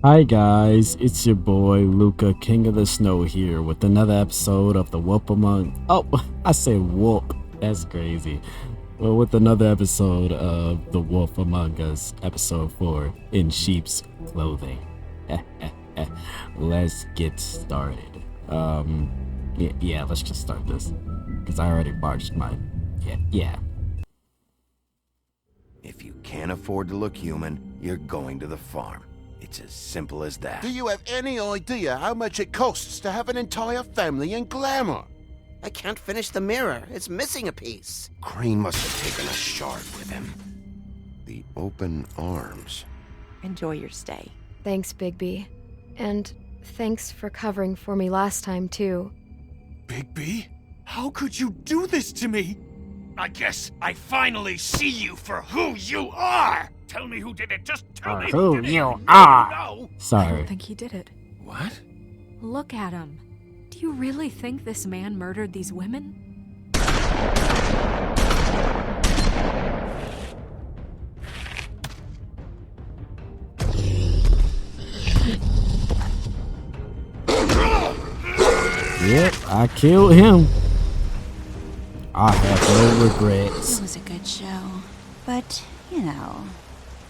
Hi guys, it's your boy Luca, King of the Snow here with another episode of the Wolf Among. Oh, I said Whoop. That's crazy. Well, with another episode of the Wolf Among Us, episode 4, in sheep's clothing. Let's get started. Yeah, let's just start this because I already barged mine. Yeah. If you can't afford to look human, you're going to the farm. It's as simple as that. Do you have any idea how much it costs to have an entire family in glamour? I can't finish the mirror. It's missing a piece. Crane must have taken a shard with him. The open arms. Enjoy your stay. Thanks, Bigby. And thanks for covering for me last time, too. Bigby? How could you do this to me? I guess I finally see you for who you are! Tell me who did it, just tell me Who who did you it. are. No. I Sorry. don't think he did it. What? Look at him. Do you really think this man murdered these women? Yep, I killed him. I have no regrets. It was a good show, but, you know.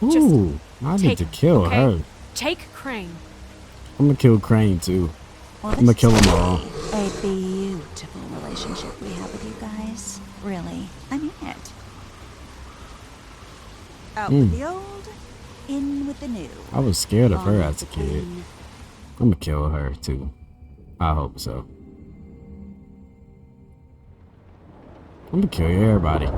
Ooh, I need to kill okay? her. Take Crane. I'm gonna kill Crane too. Well, I'm gonna this kill is them all. A beautiful relationship we have with you guys. Really. I mean it. Out with the old, in with the new. I was scared of her Long as a live the kid. queen. I'm gonna kill her too. I hope so. I'm gonna kill everybody.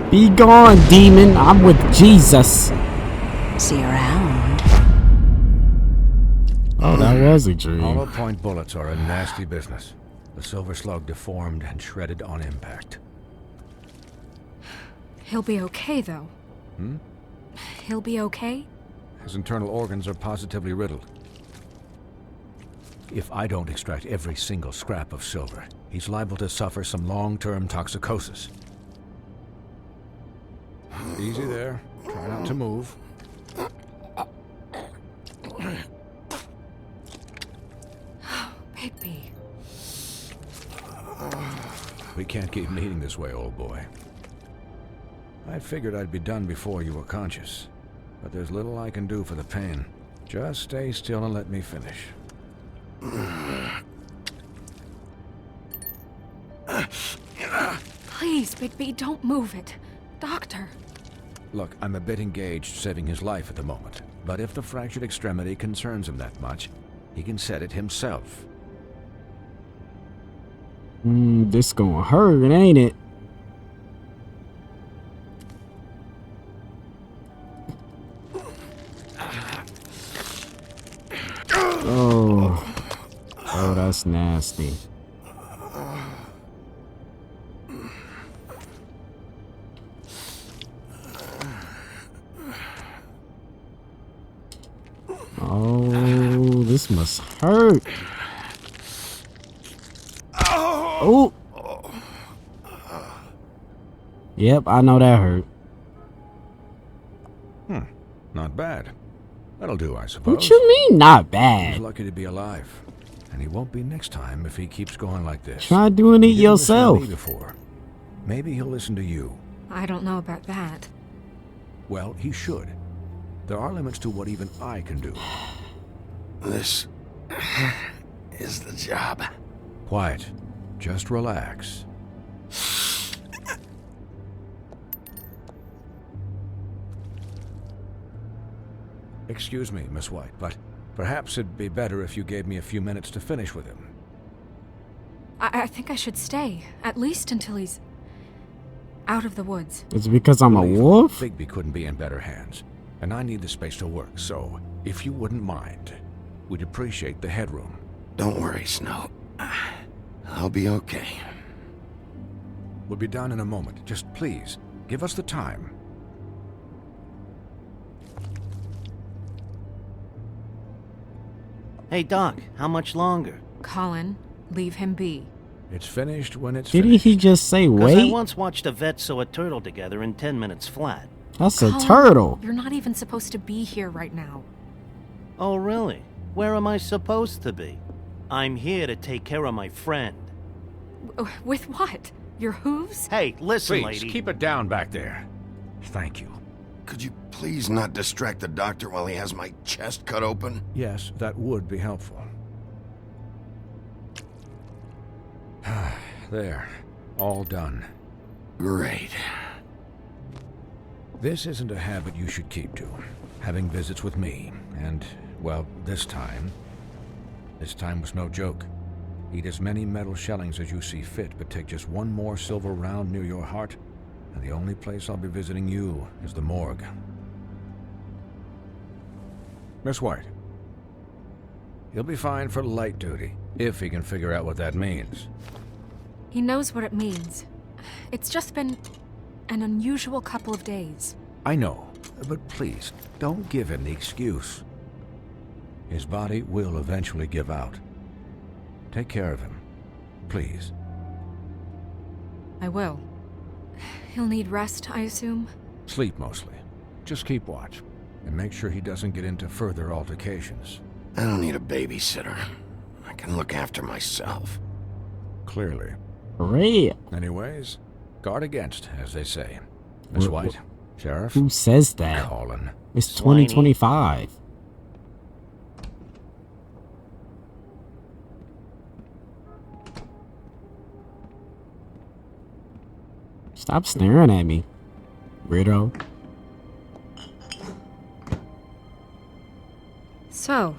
Be gone, demon. I'm with Jesus. See you around. Oh, that was a dream. Hollow point bullets are a nasty business. The silver slug deformed and shredded on impact. He'll be okay, though. He'll be okay? His internal organs are positively riddled. If I don't extract every single scrap of silver, he's liable to suffer some long-term toxicosis. Easy there. Try not to move. Bigby. We can't keep meeting this way, old boy. I figured I'd be done before you were conscious, but there's little I can do for the pain. Just stay still and let me finish. Please, Bigby, don't move it. Doctor. Look, I'm a bit engaged saving his life at the moment, but if the fractured extremity concerns him that much, he can set it himself. This gonna hurt, ain't it? Oh, that's nasty. Oh, this must hurt. Oh. Yep, I know that hurt. Not bad. That'll do, I suppose. What you mean, not He's bad? lucky to be alive. And he won't be next time if he keeps going like this. Try doing it He didn't listen to yourself. me before. Maybe he'll listen to you. I don't know about that. Well, he should. There are limits to what even I can do. This is the job. Quiet. Just relax. Excuse me, Miss White, but perhaps it'd be better if you gave me a few minutes to finish with him. I think I should stay, at least until he's out of the woods. It's because I'm a Believe me, wolf? Bigby couldn't be in better hands, and I need the space to work, so if you wouldn't mind, we'd appreciate the headroom. Don't worry, Snow. I'll be okay. We'll be done in a moment. Just please, Give us the time. Hey, Doc, how much longer? Colin, leave him be. It's finished when it's Didn't finished. he just say 'Cause I wait? once watched a vet sew a turtle together in 10 minutes flat. That's a Colin, turtle. You're not even supposed to be here right now. Oh, really? Where am I supposed to be? I'm here to take care of my friend. With what? Your hooves? Hey, listen, Please, lady. keep it down back there. Thank you. Could you please not distract the doctor while he has my chest cut open? Yes, that would be helpful. There. All done. Great. This isn't a habit you should keep to. Having visits with me. And, well, this time was no joke. Eat as many metal shellings as you see fit, but take just one more silver round near your heart, and the only place I'll be visiting you is the morgue. Miss White. He'll be fine for light duty, if he can figure out what that means. He knows what it means. It's just been an unusual couple of days. I know, but please, don't give him the excuse. His body will eventually give out. Take care of him, please. I will. He'll need rest, I assume? Sleep mostly. Just keep watch, and make sure he doesn't get into further altercations. I don't need a babysitter. I can look after myself. Clearly. Great. Anyways, guard against, as they say. Miss Wh- White, Sheriff, Who says that? Colin. It's Swiney. 2025. Stop staring at me, weirdo. So,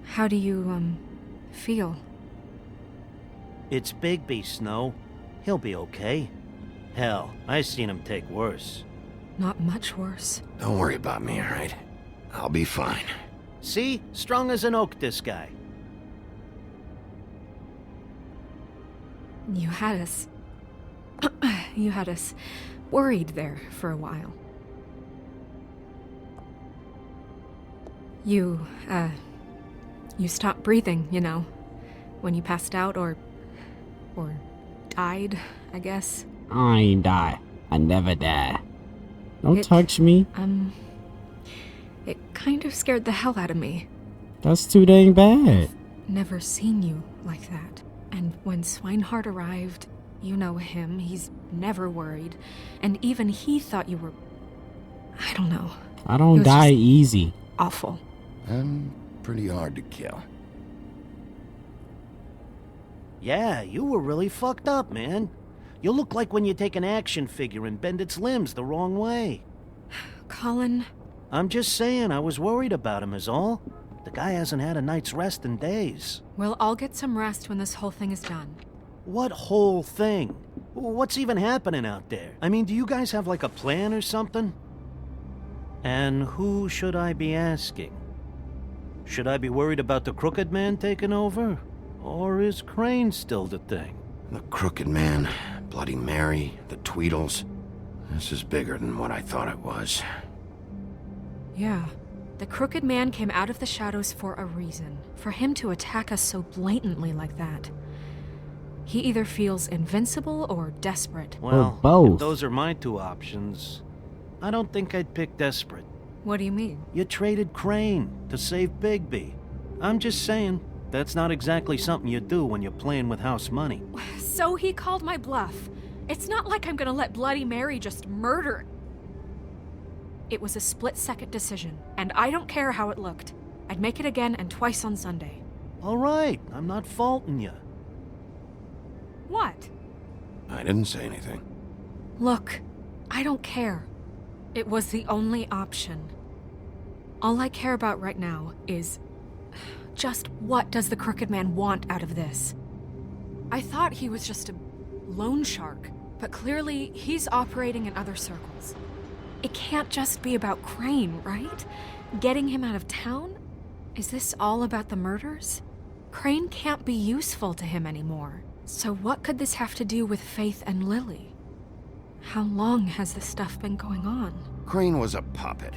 how do you, feel? It's Bigby, Snow. He'll be okay. Hell, I seen him take worse. Not much worse. Don't worry about me, all right? I'll be fine. See? Strong as an oak, this guy. You had us... you had us worried there for a while. You stopped breathing, you know, when you passed out or died, I guess. I ain't die. I never die. Don't It- touch me. It kind of scared the hell out of me. That's too dang bad. Never seen you like that. And when Swinehart arrived, you know him, he's never worried. And even he thought you were... I don't know. I It don't was die just easy. awful. I'm pretty hard to kill. Yeah, you were really fucked up, man. You look like when you take an action figure and bend its limbs the wrong way. Colin, I'm just saying, I was worried about him is all. The guy hasn't had a night's rest in days. we'll all get some rest when this whole thing is done. What whole thing? What's even happening out there? I mean, do you guys have like a plan or something? And who should I be asking? Should I be worried about the Crooked Man taking over? Or is Crane still the thing? The Crooked Man, Bloody Mary, the Tweedles. This is bigger than what I thought it was. Yeah. The Crooked Man came out of the shadows for a reason. For him to attack us so blatantly like that. He either feels invincible or desperate. Well, both. if those are my two options, I don't think I'd pick desperate. What do you mean? You traded Crane to save Bigby. I'm just saying, that's not exactly something you do when you're playing with house money. So he called my bluff. It's not like I'm gonna let Bloody Mary just murder. It was a split-second decision, and I don't care how it looked. I'd make it again and twice on Sunday. All right, I'm not faulting you. What? I didn't say anything. Look, I don't care. It was the only option. All I care about right now is... just what does the Crooked Man want out of this? I thought he was just a loan shark, but clearly he's operating in other circles. It can't just be about Crane, right? Getting him out of town? Is this all about the murders? Crane can't be useful to him anymore. So what could this have to do with Faith and Lily? How long has this stuff been going on? Crane was a puppet,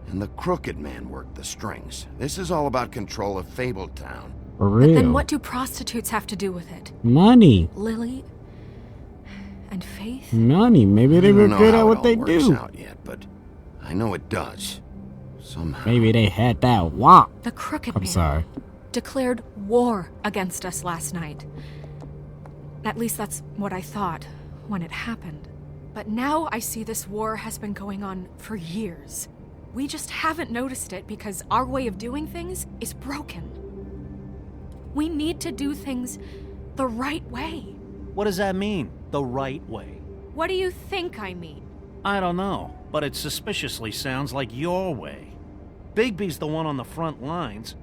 and the Crooked Man worked the strings. This is all about control of Fabletown. For real. But then what do prostitutes have to do with it? Money. Lily? And Faith? Money. Maybe they I were don't know good at how what it they all works do. out yet, but I know it does. Somehow. Maybe they had that wop. The Crooked I'm Man sorry. declared war against us last night. At least that's what I thought when it happened. But now I see this war has been going on for years. We just haven't noticed it because our way of doing things is broken. We need to do things the right way. What does that mean, the right way? What do you think I mean? I don't know, but it suspiciously sounds like your way. Bigby's the one on the front lines.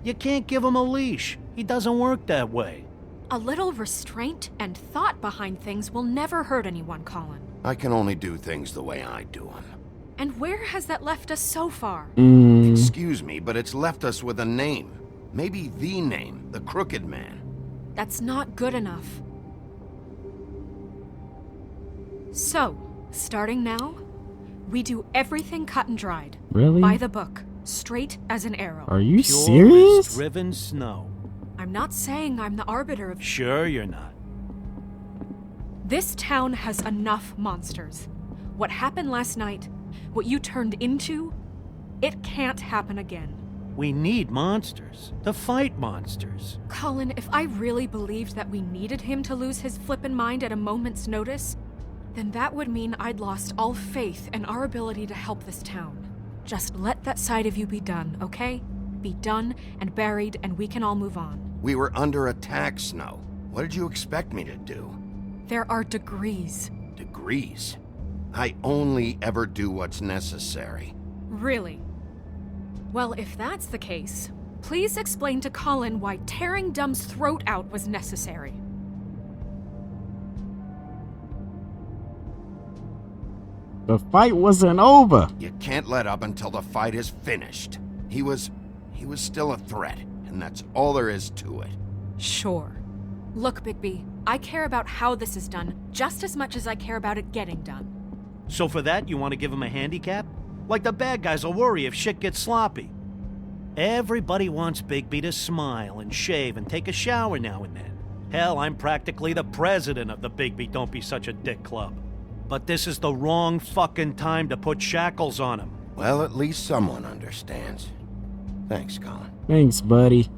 You can't give him a leash. He doesn't work that way. A little restraint and thought behind things will never hurt anyone, Colin. I can only do things the way I do them. And where has that left us so far? Excuse me, but it's left us with a name. Maybe the name, the Crooked Man. That's not good enough. So, starting now, we do everything cut and dried. Really? By the book, straight as an arrow. Are you Pure serious? as driven snow. I'm not saying I'm the arbiter of... Sure you're not. This town has enough monsters. What happened last night, what you turned into, it can't happen again. We need monsters. To fight monsters. Colin, if I really believed that we needed him to lose his flippin' mind at a moment's notice, then that would mean I'd lost all faith in our ability to help this town. Just let that side of you be done, okay? Be done and buried, and we can all move on. We were under attack, Snow. What did you expect me to do? There are degrees. Degrees? I only ever do what's necessary. Really? Well, if that's the case, please explain to Colin why tearing Dumb's throat out was necessary. The fight wasn't over. You can't let up until the fight is finished. He was still a threat, and that's all there is to it. Sure. Look, Bigby, I care about how this is done just as much as I care about it getting done. So for that, you want to give him a handicap? Like the bad guys will worry if shit gets sloppy. Everybody wants Bigby to smile and shave and take a shower now and then. Hell, I'm practically the president of the Bigby Don't Be Such a Dick Club. But this is the wrong fucking time to put shackles on him. Well, at least someone understands. Thanks, Colin. Thanks, buddy.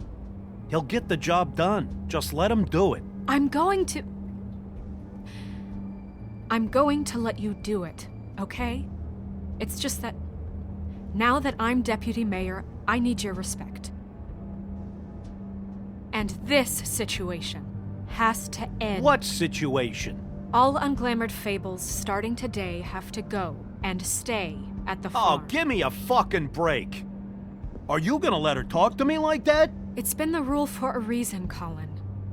He'll get the job done. Just let him do it. I'm going to let you do it, okay? It's just that now that I'm deputy mayor, I need your respect. And this situation has to end. What situation? All unglamored fables starting today have to go and stay at the Oh, farm. give me a fucking break. Are you gonna let her talk to me like that? It's been the rule for a reason, Colin.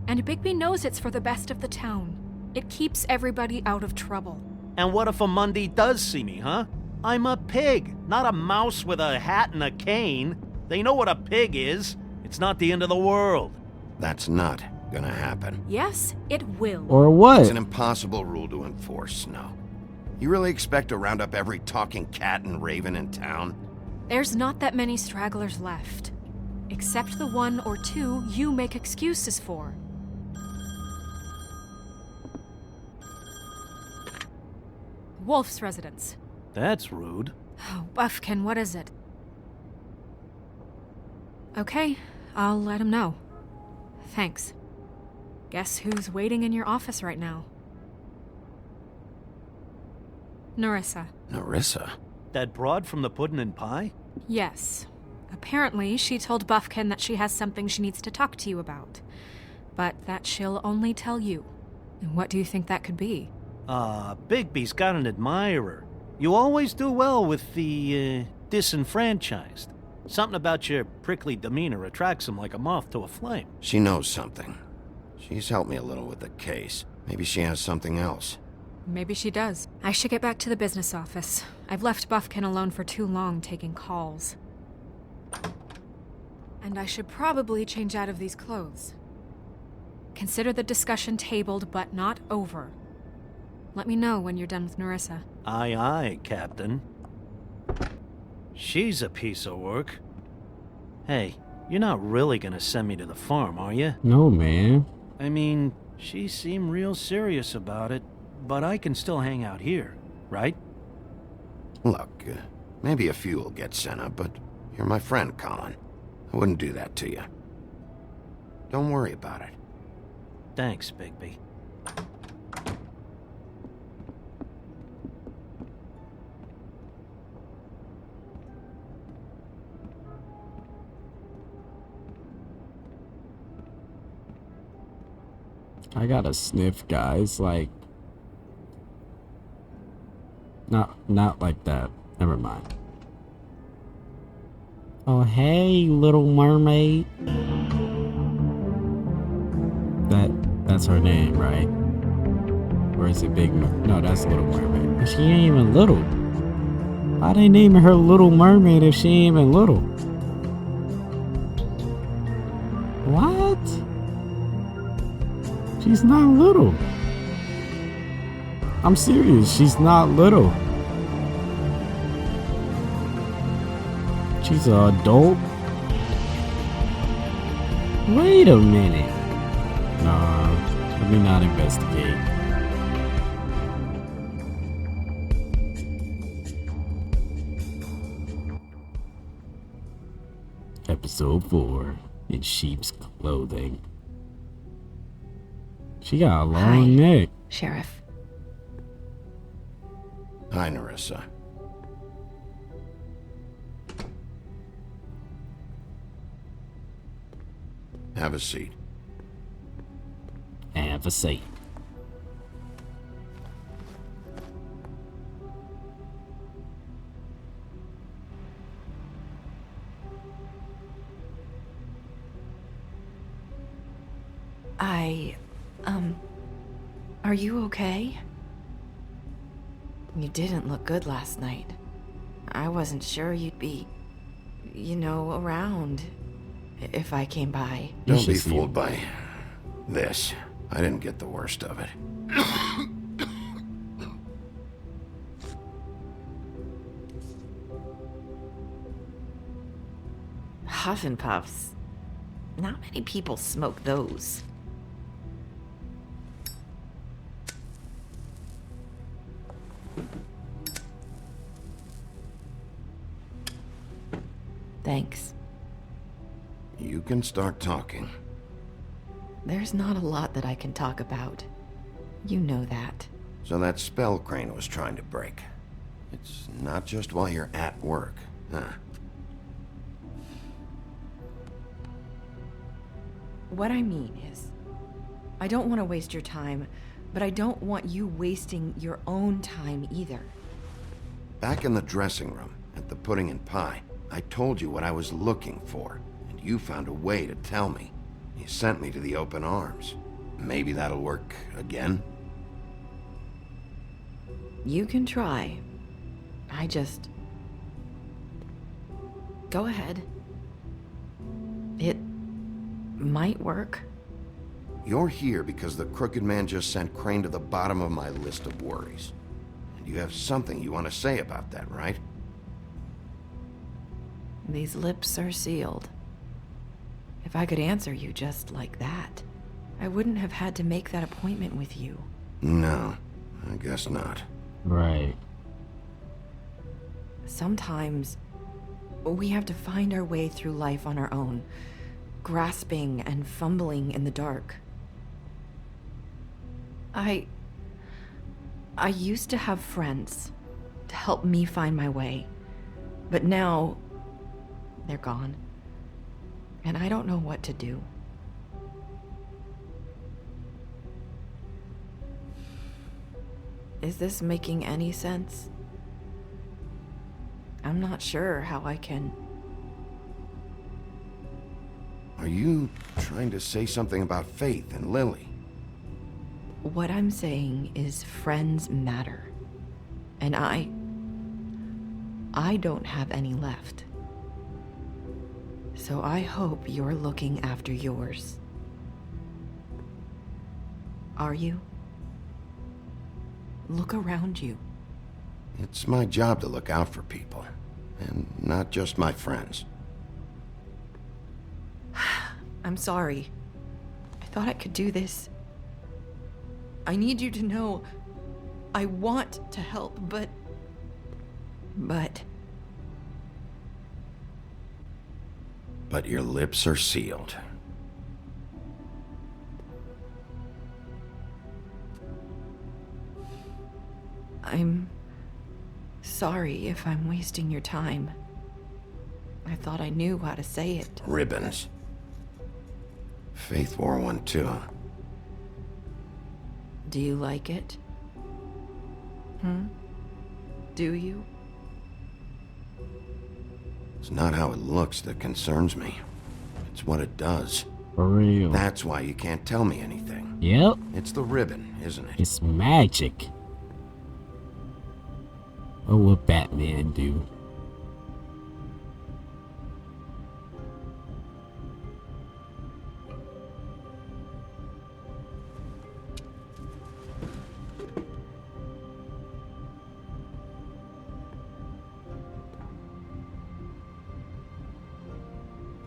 And Bigby knows it's for the best of the town. It keeps everybody out of trouble. And what if a Monday does see me, huh? I'm a pig, not a mouse with a hat and a cane. They know what a pig is. It's not the end of the world. That's not gonna happen. Yes, it will. Or what? It's an impossible rule to enforce, Snow. You really expect to round up every talking cat and raven in town? There's not that many stragglers left. Except the one or two you make excuses for. Wolf's residence. That's rude. Oh, Buffkin, what is it? Okay, I'll let him know. Thanks. Guess who's waiting in your office right now? Narissa. Narissa? That broad from the Puddin' and Pie? Yes. Apparently, she told Buffkin that she has something she needs to talk to you about. But that she'll only tell you. And what do you think that could be? Bigby's got an admirer. You always do well with the, disenfranchised. Something about your prickly demeanor attracts him like a moth to a flame. She knows something. She's helped me a little with the case. Maybe she has something else. Maybe she does. I should get back to the business office. I've left Buffkin alone for too long taking calls. And I should probably change out of these clothes. Consider the discussion tabled but not over. Let me know when you're done with Narissa. Aye, aye, Captain. She's a piece of work. Hey, you're not really gonna send me to the farm, are you? No, man. I mean, she seemed real serious about it, but I can still hang out here, right? Look, maybe a few will get sent up, but you're my friend, Colin. I wouldn't do that to you. Don't worry about it. Thanks, Bigby. I got a sniff, guys. Like, not like that. Never mind. Oh, hey, Little Mermaid. That's her name, right? Or is it Big No, that's Little Mermaid. She ain't even little. Why they naming her Little Mermaid if she ain't even little? What? She's not little. I'm serious, she's not little. She's an adult. Wait a minute. Nah, let me not investigate. Episode 4, in sheep's clothing. She got a long neck. Sheriff. Hi, Narissa. Have a seat. Have a seat. Are you okay? You didn't look good last night. I wasn't sure you'd be, around if I came by. Don't be fooled by this. I didn't get the worst of it. Huff and Puffs. Not many people smoke those. Thanks. You can start talking. There's not a lot that I can talk about. You know that. So that spell Crane was trying to break. It's not just while you're at work, huh? What I mean is, I don't want to waste your time, but I don't want you wasting your own time either. Back in the dressing room, at the pudding and pie, I told you what I was looking for, and you found a way to tell me. You sent me to the open arms. Maybe that'll work again? You can try. Go ahead. It might work. You're here because the Crooked Man just sent Crane to the bottom of my list of worries. And you have something you want to say about that, right? These lips are sealed. If I could answer you just like that, I wouldn't have had to make that appointment with you. No, I guess not. Right. Sometimes we have to find our way through life on our own, grasping and fumbling in the dark. I used to have friends to help me find my way, but now they're gone, and I don't know what to do. Is this making any sense? I'm not sure how I can... Are you trying to say something about Faith and Lily? What I'm saying is friends matter. And I don't have any left. So I hope you're looking after yours. Are you? Look around you. It's my job to look out for people, and not just my friends. I'm sorry. I thought I could do this. I need you to know I want to help, but... But your lips are sealed. I'm sorry if I'm wasting your time. I thought I knew how to say it. Ribbons. Faith wore one too. Do you like it? Do you? It's not how it looks that concerns me. It's what it does. For real. That's why you can't tell me anything. Yep. It's the ribbon, isn't it? It's magic. What would Batman do?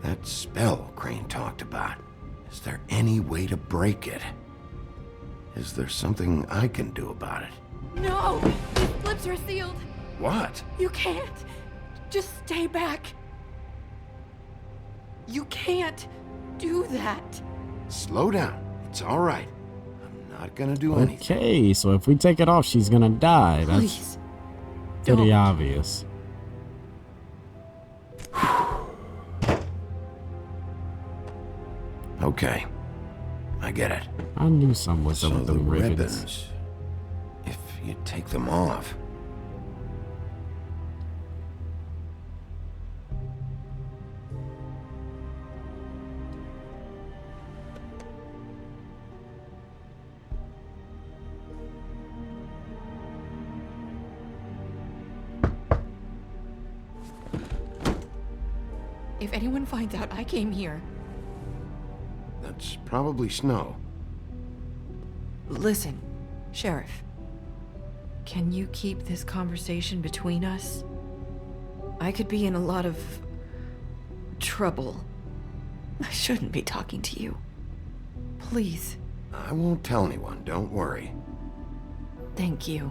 That spell Crane talked about. Is there any way to break it? Is there something I can do about it? No! His lips are sealed! What? You can't! Just stay back! You can't do that! Slow down. It's all right. I'm not gonna do anything. Okay, so if we take it off, she's gonna die. That's Please. pretty Don't. obvious. Okay. I get it. I knew something was up So with the them ribbons. ribbons. If you take them off. If anyone finds out I came here... That's probably snow. Listen, Sheriff. Can you keep this conversation between us? I could be in a lot of... trouble. I shouldn't be talking to you. Please. I won't tell anyone, don't worry. Thank you.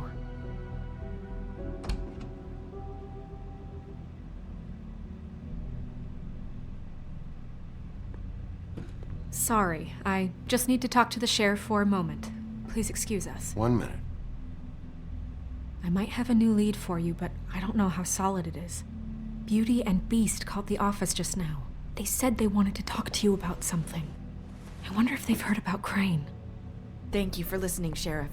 Sorry, I just need to talk to the sheriff for a moment. Please excuse us. 1 minute. I might have a new lead for you, but I don't know how solid it is. Beauty and Beast called the office just now. They said they wanted to talk to you about something. I wonder if they've heard about Crane. Thank you for listening, Sheriff.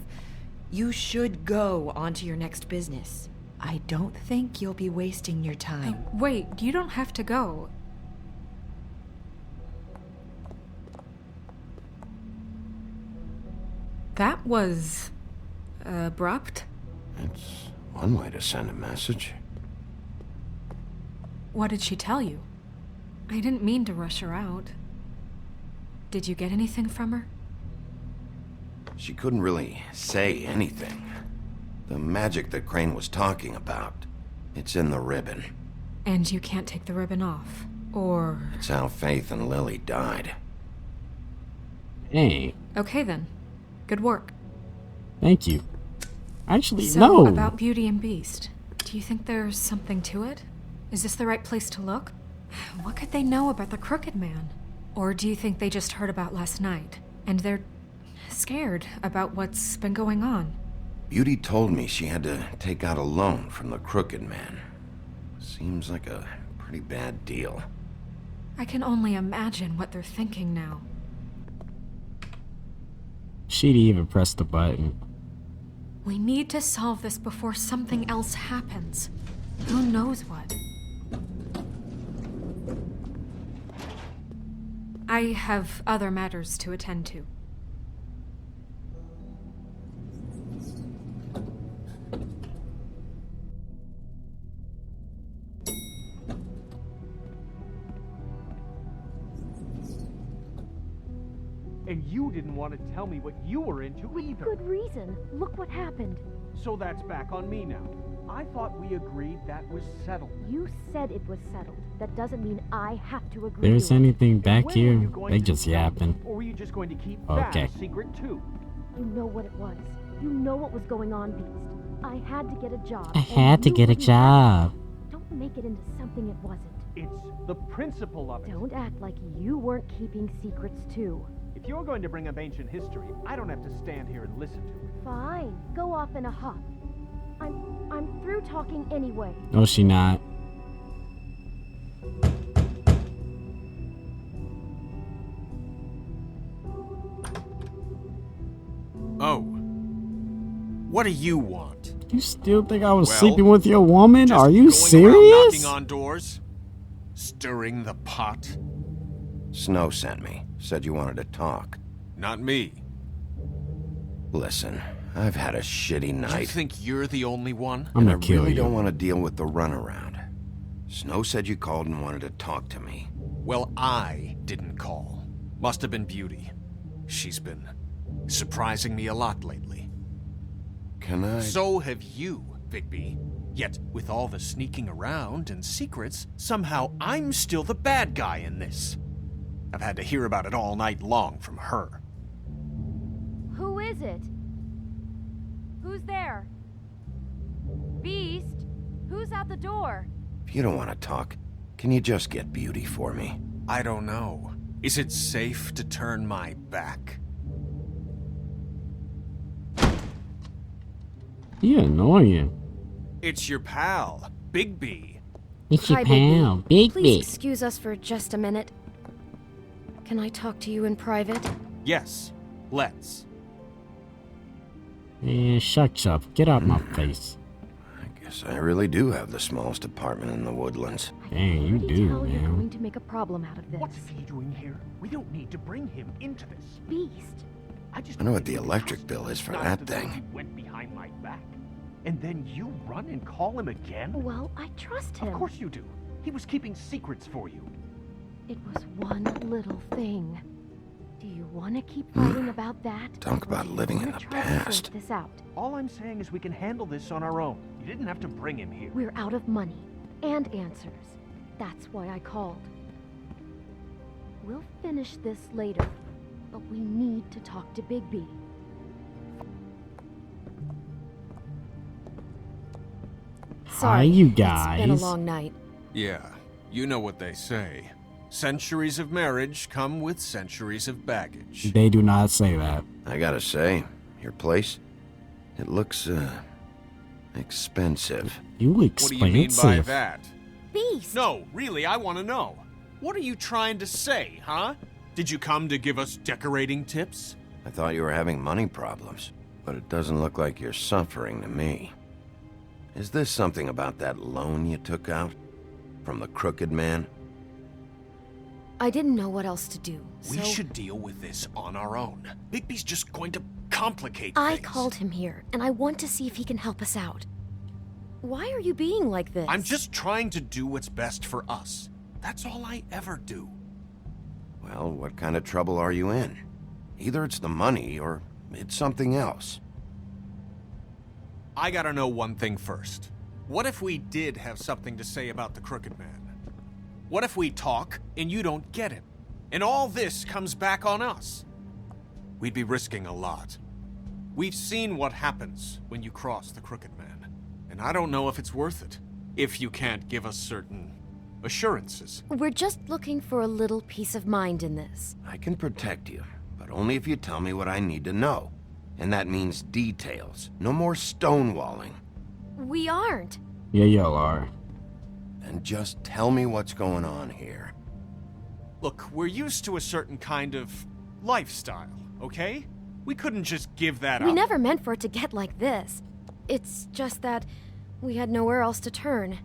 You should go on to your next business. I don't think you'll be wasting your time. Wait, you don't have to go. That was... abrupt? It's one way to send a message. What did she tell you? I didn't mean to rush her out. Did you get anything from her? She couldn't really say anything. The magic that Crane was talking about, it's in the ribbon. And you can't take the ribbon off, or... It's how Faith and Lily died. Hey, Okay then. Good work. thank you. Actually, So, no. about Beauty and Beast, do you think there's something to it? Is this the right place to look? What could they know about the Crooked Man? Or do you think they just heard about last night, and they're scared about what's been going on? Beauty told me she had to take out a loan from the Crooked Man. Seems like a pretty bad deal. I can only imagine what they're thinking now. She'd even press the button. We need to solve this before something else happens. Who knows what? I have other matters to attend to. And you didn't want to tell me what you were into either. Good reason. Look what happened. So that's back on me now. I thought we agreed that was settled. You said it was settled. That doesn't mean I have to agree. There's to it. anything back When here? were you going They to just tell me? yapping. Or were you just going to keep Okay. that a secret too? You know what it was. You know what was going on, Beast. I had to get a job. I and had to you get a wouldn't job. let me. Don't make it into something it wasn't. It's the principle of it. Don't act like you weren't keeping secrets too. If you're going to bring up ancient history, I don't have to stand here and listen to it. Fine. Go off in a huff. I'm through talking anyway. No, she not. Oh. What do you want? You still think I was Well, sleeping with your woman? Just Are you going around serious? knocking on doors? Stirring the pot? Snow sent me. Said you wanted to talk. Not me. Listen, I've had a shitty You night. think you're the only one? I'm and I gonna kill really you. don't want to deal with the runaround. Snow said you called and wanted to talk to me. Well, I didn't call. Must have been Beauty. She's been surprising me a lot lately. Can I... So have you, Bigby. Yet, with all the sneaking around and secrets, somehow I'm still the bad guy in this. I've had to hear about it all night long from her. Who is it? Who's there? Beast? Who's at the door? If you don't want to talk, can you just get Beauty for me? I don't know. Is it safe to turn my back? You annoying. It's your pal, Bigby. It's your Hi, Bigby. pal, Big Please Big. excuse us for just a minute. Can I talk to you in private? Yes, let's. Man, shut up. Get out my face. I guess I really do have the smallest apartment in the woodlands. Dang, you Pretty do, tell you're man. going to make a problem out of this. What's he doing here? We don't need to bring him into this. Beast? I know what the electric bill is for Not that as though thing. He went behind my back. And then you run and call him again? Well, I trust him. Of course you do. He was keeping secrets for you. It was one little thing. Do you want to keep fighting about that? Talk Or about do you living in wanna the try to past. sort this out? All I'm saying is we can handle this on our own. You didn't have to bring him here. We're out of money and answers. That's why I called. We'll finish this later, but we need to talk to Bigby. Hi, you It's been a guys. long night. Yeah, you know what they say. Centuries of marriage come with centuries of baggage. They do not say that. I gotta say, your place, it looks, expensive. You What do you mean by expensive. that? Beast! No, really, I want to know. What are you trying to say, huh? Did you come to give us decorating tips? I thought you were having money problems, but it doesn't look like you're suffering to me. Is this something about that loan you took out? From the crooked man? I didn't know what else to do, We so should deal with this on our own. Bigby's just going to complicate I things. called him here, and I want to see if he can help us out. Why are you being like this? I'm just trying to do what's best for us. That's all I ever do. Well, what kind of trouble are you in? Either it's the money or it's something else. I gotta know one thing first. What if we did have something to say about the Crooked Man? What if we talk and you don't get him? And all this comes back on us? We'd be risking a lot. We've seen what happens when you cross the Crooked Man. And I don't know if it's worth it. If you can't give us certain assurances. We're just looking for a little peace of mind in this. I can protect you, but only if you tell me what I need to know. And that means details. No more stonewalling. We aren't. Yeah, y'all are. And just tell me what's going on here. Look, we're used to a certain kind of lifestyle, okay? We couldn't just give that up. We never meant for it to get like this. It's just that we had nowhere else to turn,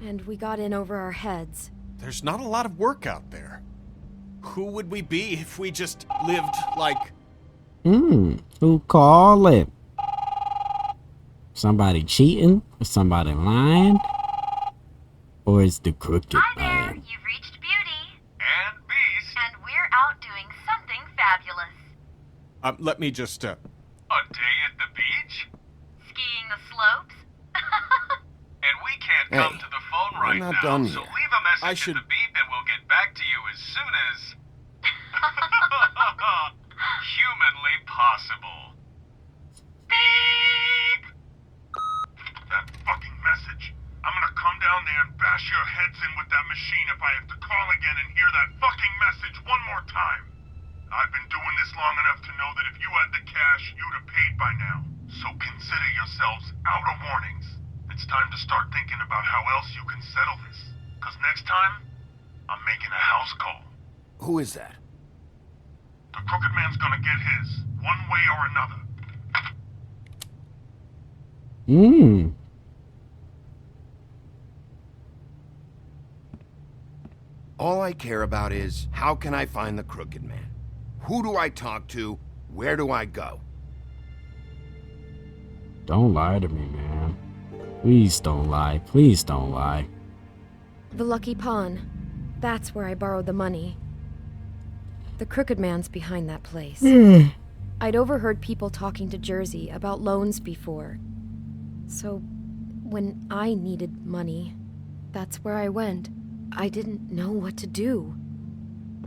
and we got in over our heads. There's not a lot of work out there. Who would we be if we just lived like... Who call it? Somebody cheating? Or somebody lying? Or is the crooked Hi there, man? you've reached Beauty. And Beast. And we're out doing something fabulous. Let me just, A day at the beach? Skiing slopes? And we can't come to the phone right I'm not now, done so yet. leave a message at the beep and we'll get back to you as soon as... humanly possible. Beep! That fucking message. I'm gonna come down there and bash your heads in with that machine if I have to call again and hear that fucking message one more time. I've been doing this long enough to know that if you had the cash, you'd have paid by now. So consider yourselves out of warnings. It's time to start thinking about how else you can settle this. Because next time, I'm making a house call. Who is that? The Crooked Man's gonna get his, one way or another. All I care about is, how can I find the Crooked Man? Who do I talk to? Where do I go? Don't lie to me, man. Please don't lie. Please don't lie. The Lucky Pawn. That's where I borrowed the money. The Crooked Man's behind that place. I'd overheard people talking to Jersey about loans before. So, when I needed money, that's where I went. I didn't know what to do.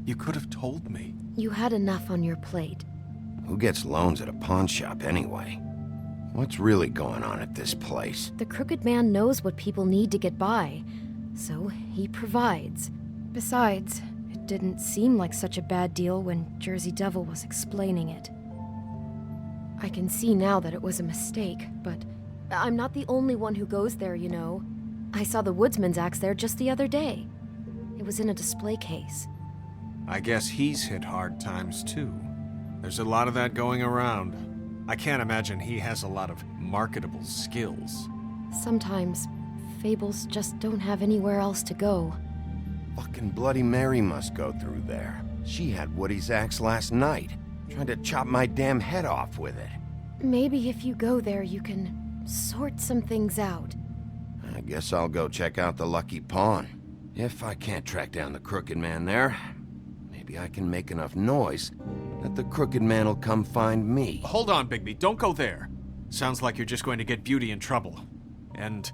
You could have told me. You had enough on your plate. Who gets loans at a pawn shop anyway? What's really going on at this place? The Crooked Man knows what people need to get by, so he provides. Besides, it didn't seem like such a bad deal when Jersey Devil was explaining it. I can see now that it was a mistake, but I'm not the only one who goes there, you know. I saw the woodsman's axe there just the other day. It was in a display case. I guess he's hit hard times too. There's a lot of that going around. I can't imagine he has a lot of marketable skills. Sometimes, fables just don't have anywhere else to go. Fucking Bloody Mary must go through there. She had Woody's axe last night. Tried to chop my damn head off with it. Maybe if you go there, you can sort some things out. I guess I'll go check out the Lucky Pawn. If I can't track down the Crooked Man there, maybe I can make enough noise that the Crooked Man will come find me. Hold on, Bigby. Don't go there. Sounds like you're just going to get Beauty in trouble. And...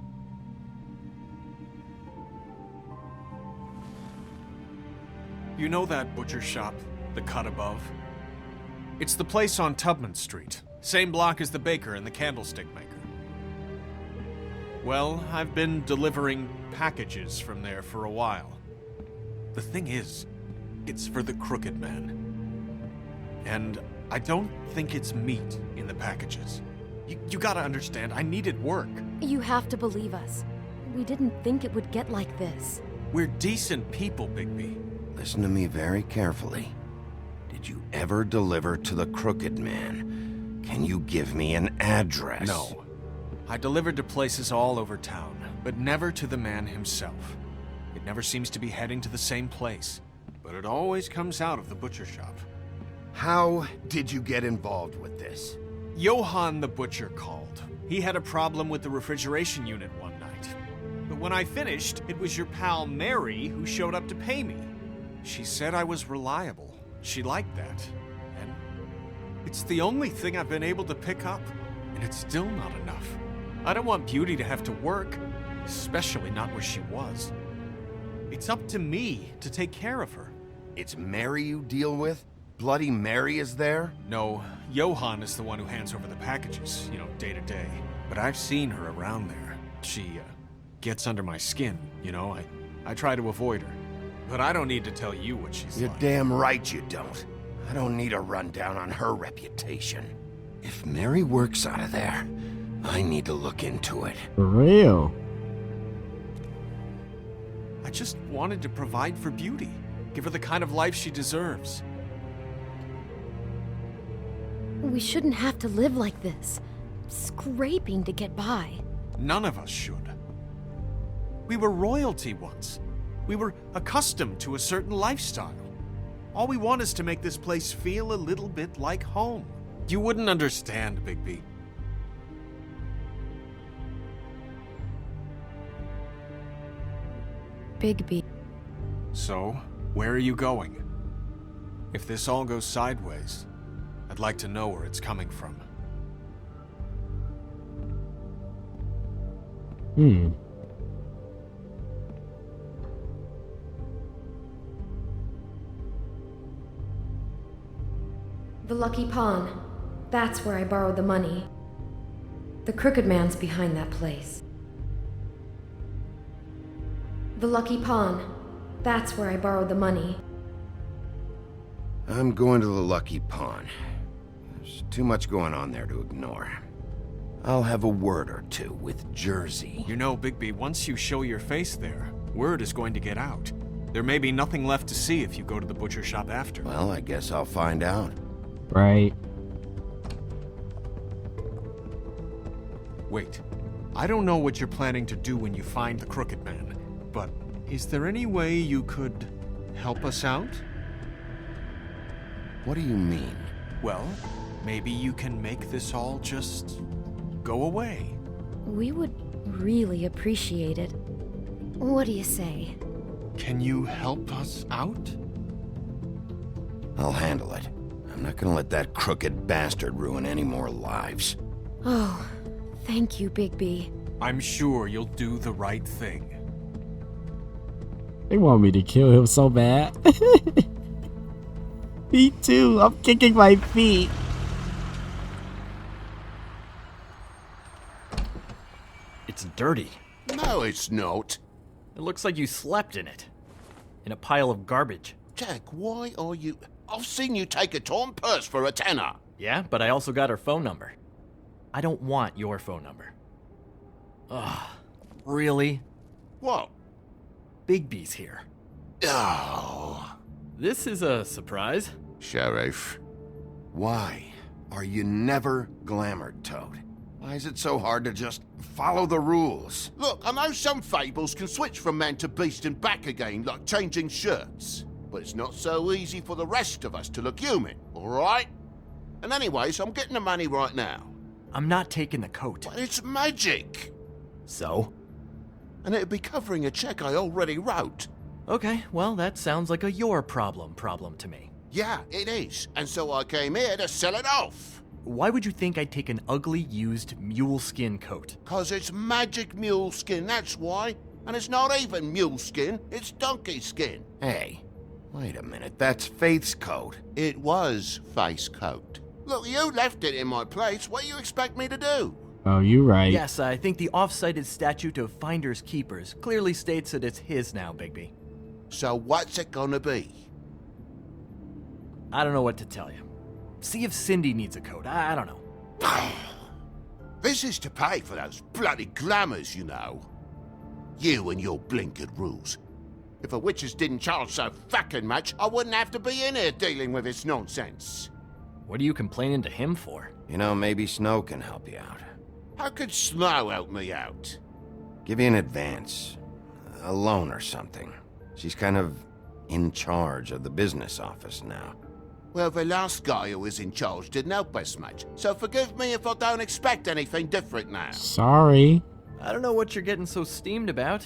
you know that butcher shop, the cut above? It's the place on Tubman Street. Same block as the baker and the candlestick maker. Well, I've been delivering packages from there for a while. The thing is, it's for the Crooked Man. And I don't think it's meat in the packages. You gotta understand, I needed work. You have to believe us. We didn't think it would get like this. We're decent people, Bigby. Listen to me very carefully. Did you ever deliver to the Crooked Man? Can you give me an address? No. I delivered to places all over town, but never to the man himself. It never seems to be heading to the same place, but it always comes out of the butcher shop. How did you get involved with this? Johann the butcher called. He had a problem with the refrigeration unit one night. But when I finished, it was your pal Mary who showed up to pay me. She said I was reliable. She liked that. And it's the only thing I've been able to pick up, and it's still not enough. I don't want Beauty to have to work, especially not where she was. It's up to me to take care of her. It's Mary you deal with? Bloody Mary is there? No, Johann is the one who hands over the packages, day to day. But I've seen her around there. She, gets under my skin, I try to avoid her. But I don't need to tell you what she's You're like. damn right you don't. I don't need a rundown on her reputation. If Mary works out of there, I need to look into it. For real. I just wanted to provide for Beauty. Give her the kind of life she deserves. We shouldn't have to live like this, scraping to get by. None of us should. We were royalty once. We were accustomed to a certain lifestyle. All we want is to make this place feel a little bit like home. You wouldn't understand, Bigby. Bigby. So, where are you going? If this all goes sideways, I'd like to know where it's coming from. The Lucky Pawn. That's where I borrowed the money. The Crooked Man's behind that place. The Lucky Pawn. That's where I borrowed the money. I'm going to the Lucky Pawn. There's too much going on there to ignore. I'll have a word or two with Jersey. You know, Bigby, once you show your face there, word is going to get out. There may be nothing left to see if you go to the butcher shop after. Well, I guess I'll find out. Right. Wait. I don't know what you're planning to do when you find the Crooked Man, but is there any way you could help us out? What do you mean? Well, maybe you can make this all just go away. We would really appreciate it. What do you say? Can you help us out? I'll handle it. I'm not gonna let that crooked bastard ruin any more lives. Oh, thank you, Bigby. I'm sure you'll do the right thing. They want me to kill him so bad. Me too. I'm kicking my feet. It's dirty. No, it's not. It looks like you slept in it. In a pile of garbage. Jack, why are you... I've seen you take a torn purse for a tenner. Yeah, but I also got her phone number. I don't want your phone number. Ugh. Really? What? Bigby's here. Oh. This is a surprise. Sheriff, why are you never glamored, Toad? Why is it so hard to just follow the rules? Look, I know some fables can switch from man to beast and back again, like changing shirts. But it's not so easy for the rest of us to look human, alright? And anyways, I'm getting the money right now. I'm not taking the coat. But it's magic! So? And it'd be covering a check I already wrote. Okay, well, that sounds like a your problem to me. Yeah, it is. And so I came here to sell it off. Why would you think I'd take an ugly, used mule skin coat? 'Cause it's magic mule skin, that's why. And it's not even mule skin, it's donkey skin. Hey, wait a minute, that's Faith's coat. It was Faith's coat. Look, you left it in my place. What do you expect me to do? Oh, you right. Yes, I think the off-cited statute of Finders Keepers clearly states that it's his now, Bigby. So what's it gonna be? I don't know what to tell you. See if Cindy needs a coat. I don't know. This is to pay for those bloody glamours, you know. You and your blinkered rules. If the witches didn't charge so fucking much, I wouldn't have to be in here dealing with this nonsense. What are you complaining to him for? You know, maybe Snow can help you out. How could Snow help me out? Give you an advance. A loan or something. She's kind of in charge of the business office now. Well, the last guy who was in charge didn't help us much, so forgive me if I don't expect anything different now. Sorry. I don't know what you're getting so steamed about.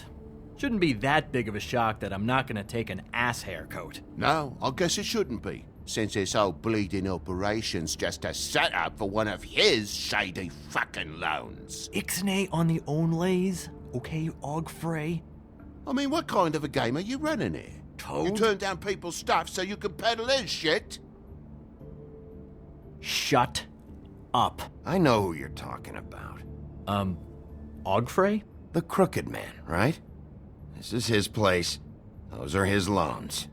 Shouldn't be that big of a shock that I'm not gonna take an ass hair coat. No, I guess it shouldn't be, since this whole bleeding operation's just a setup for one of his shady fucking loans. Ixnay on the own lays, okay, Og Frey? I mean, what kind of a game are you running here? Toad? You turn down people's stuff so you can peddle his shit? Shut up. I know who you're talking about. Og Frey? The Crooked Man, right? This is his place. Those are his loans.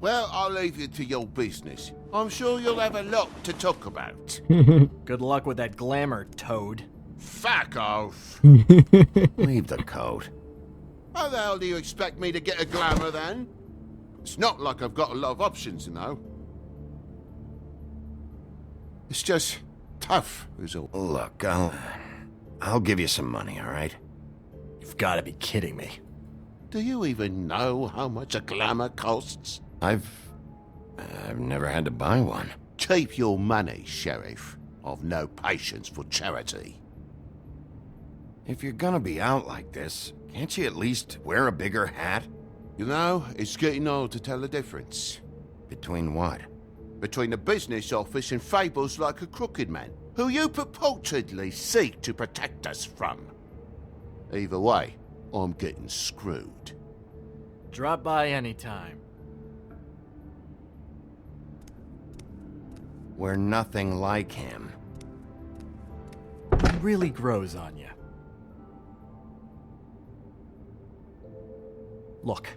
Well, I'll leave you to your business. I'm sure you'll have a lot to talk about. Good luck with that glamour, Toad. Fuck off. Leave the coat. How the hell do you expect me to get a glamour then? It's not like I've got a lot of options, you know. It's just tough, is all. Look, I'll give you some money, all right? You've got to be kidding me. Do you even know how much a glamour costs? I've never had to buy one. Keep your money, Sheriff. I've no patience for charity. If you're gonna be out like this, can't you at least wear a bigger hat? You know, it's getting hard to tell the difference. Between what? Between the business office and fables like a Crooked Man, who you purportedly seek to protect us from. Either way, I'm getting screwed. Drop by anytime. We're nothing like him. It really grows on you. Look,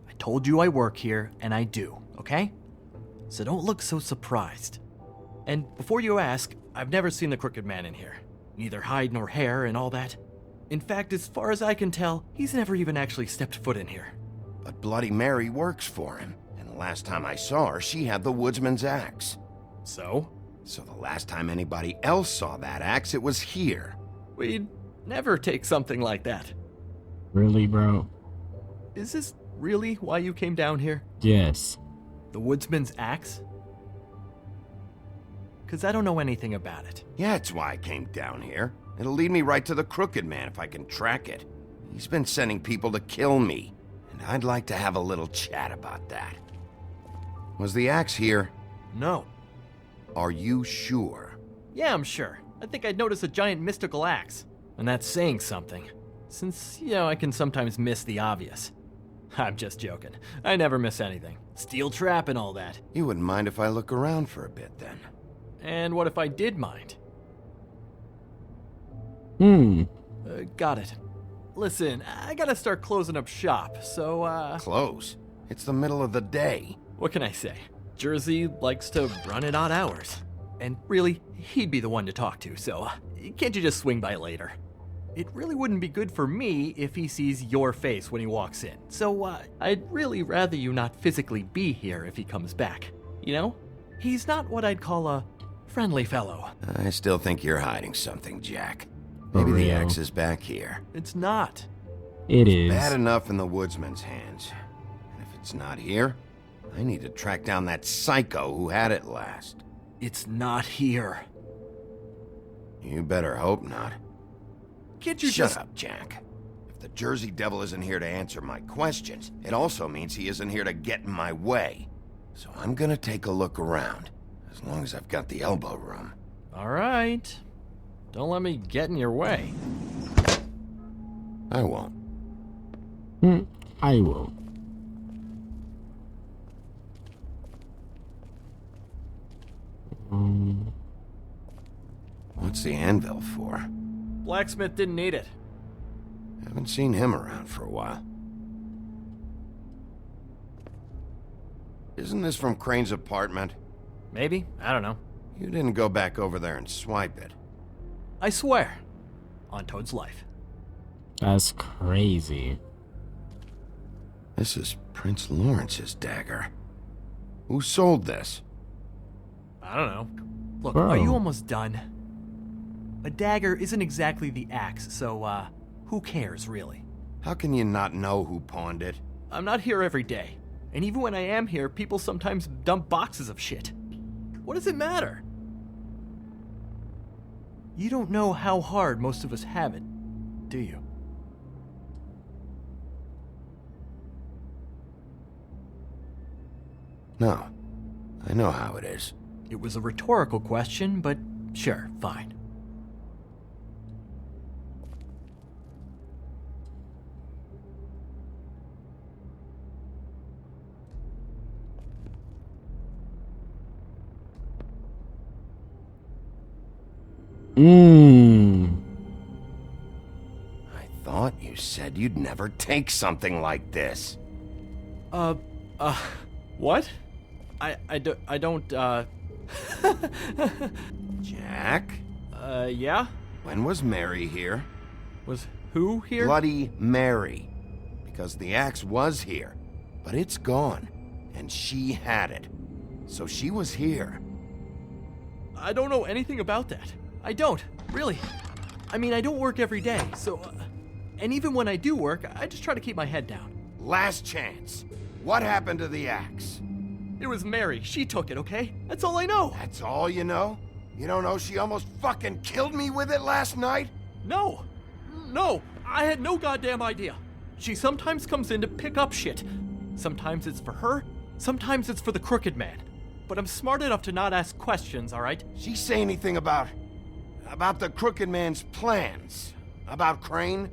I told you I work here, and I do, okay? So don't look so surprised. And before you ask, I've never seen the Crooked Man in here. Neither hide nor hair and all that. In fact, as far as I can tell, he's never even actually stepped foot in here. But Bloody Mary works for him, and the last time I saw her, she had the woodsman's axe. So? So the last time anybody else saw that axe, it was here. We'd never take something like that. Really, bro? Is this really why you came down here? Yes. The woodsman's axe? Because I don't know anything about it. Yeah, it's why I came down here. It'll lead me right to the Crooked Man if I can track it. He's been sending people to kill me, and I'd like to have a little chat about that. Was the axe here? No. Are you sure? Yeah, I'm sure. I think I'd notice a giant mystical axe. And that's saying something. Since, I can sometimes miss the obvious. I'm just joking. I never miss anything. Steel trap and all that. You wouldn't mind if I look around for a bit, then? And what if I did mind? Got it. Listen, I gotta start closing up shop, so, Close? It's the middle of the day. What can I say? Jersey likes to run at odd hours. And really, he'd be the one to talk to, so can't you just swing by later? It really wouldn't be good for me if he sees your face when he walks in, so I'd really rather you not physically be here if he comes back. You know? He's not what I'd call a friendly fellow. I still think you're hiding something, Jack. Maybe the axe is back here. It's not. It is. Bad enough in the woodsman's hands. And if it's not here, I need to track down that psycho who had it last. It's not here. You better hope not. Can't you Shut up, Jack. If the Jersey Devil isn't here to answer my questions, it also means he isn't here to get in my way. So I'm gonna take a look around, as long as I've got the elbow room. All right. Don't let me get in your way. I won't. I will. What's the anvil for? Blacksmith didn't need it. Haven't seen him around for a while. Isn't this from Crane's apartment? Maybe. I don't know. You didn't go back over there and swipe it. I swear. On Toad's life. That's crazy. This is Prince Lawrence's dagger. Who sold this? I don't know. Look, Bro. Are you almost done? A dagger isn't exactly the axe, so, who cares, really? How can you not know who pawned it? I'm not here every day. And even when I am here, people sometimes dump boxes of shit. What does it matter? You don't know how hard most of us have it, do you? No. I know how it is. It was a rhetorical question, but sure, fine. I thought you said you'd never take something like this. What? I don't, Jack? Yeah? When was Mary here? Was who here? Bloody Mary. Because the axe was here, but it's gone, and she had it. So she was here. I don't know anything about that. I don't, really. I mean, I don't work every day, so... and even when I do work, I just try to keep my head down. Last chance. What happened to the axe? It was Mary. She took it, okay? That's all I know. That's all you know? You don't know she almost fucking killed me with it last night? No. No, I had no goddamn idea. She sometimes comes in to pick up shit. Sometimes it's for her, sometimes it's for the Crooked Man. But I'm smart enough to not ask questions, all right? She say anything about the Crooked Man's plans? About Crane?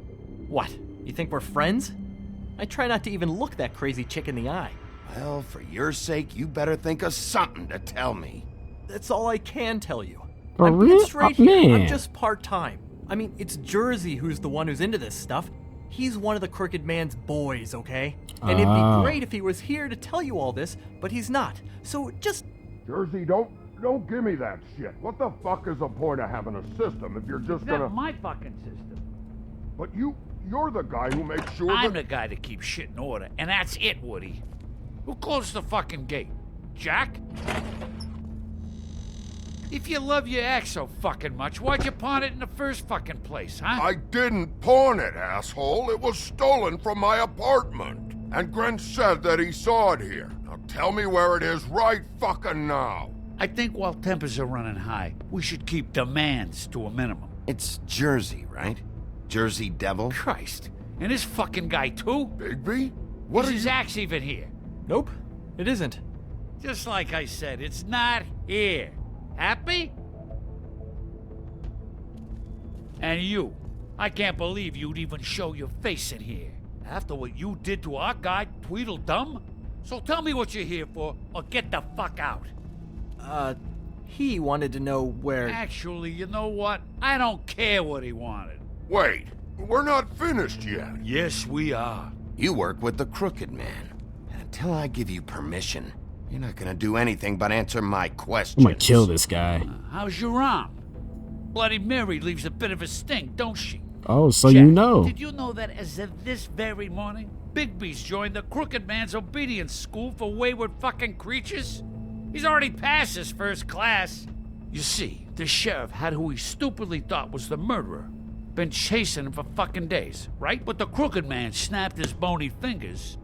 What? You think we're friends? I try not to even look that crazy chick in the eye. Well, for your sake, you better think of something to tell me. That's all I can tell you. For I'm being real? straight Oh, here. man. I'm just part-time. I mean, it's Jersey who's the one who's into this stuff. He's one of the Crooked Man's boys, okay? And it'd be great if he was here to tell you all this, but he's not. So just... Jersey, don't give me that shit. What the fuck is the point of having a system if you're just gonna... That's my fucking system. But you're the guy who makes sure I'm the guy that keeps shit in order, and that's it, Woody. Who closed the fucking gate? Jack? If you love your ex so fucking much, why'd you pawn it in the first fucking place, huh? I didn't pawn it, asshole. It was stolen from my apartment. And Grant said that he saw it here. Now tell me where it is right fucking now. I think while tempers are running high, we should keep demands to a minimum. It's Jersey, right? Jersey Devil? Christ. And this fucking guy, too? Bigby? What Is are his you... axe even here? Nope, it isn't. Just like I said, it's not here. Happy? And you. I can't believe you'd even show your face in here. After what you did to our guy, Tweedledum? So tell me what you're here for, or get the fuck out. He wanted to know where... Actually, you know what? I don't care what he wanted. Wait, we're not finished yet. Yes, we are. You work with the Crooked Man. And until I give you permission, you're not gonna do anything but answer my questions. I'm gonna kill this guy. How's your arm? Bloody Mary leaves a bit of a stink, don't she? Oh, so Jack, you know. Did you know that as of this very morning, Bigby's joined the Crooked Man's obedience school for wayward fucking creatures? He's already passed his first class. You see, the sheriff had who he stupidly thought was the murderer. Been chasing him for fucking days, right? But the Crooked Man snapped his bony fingers,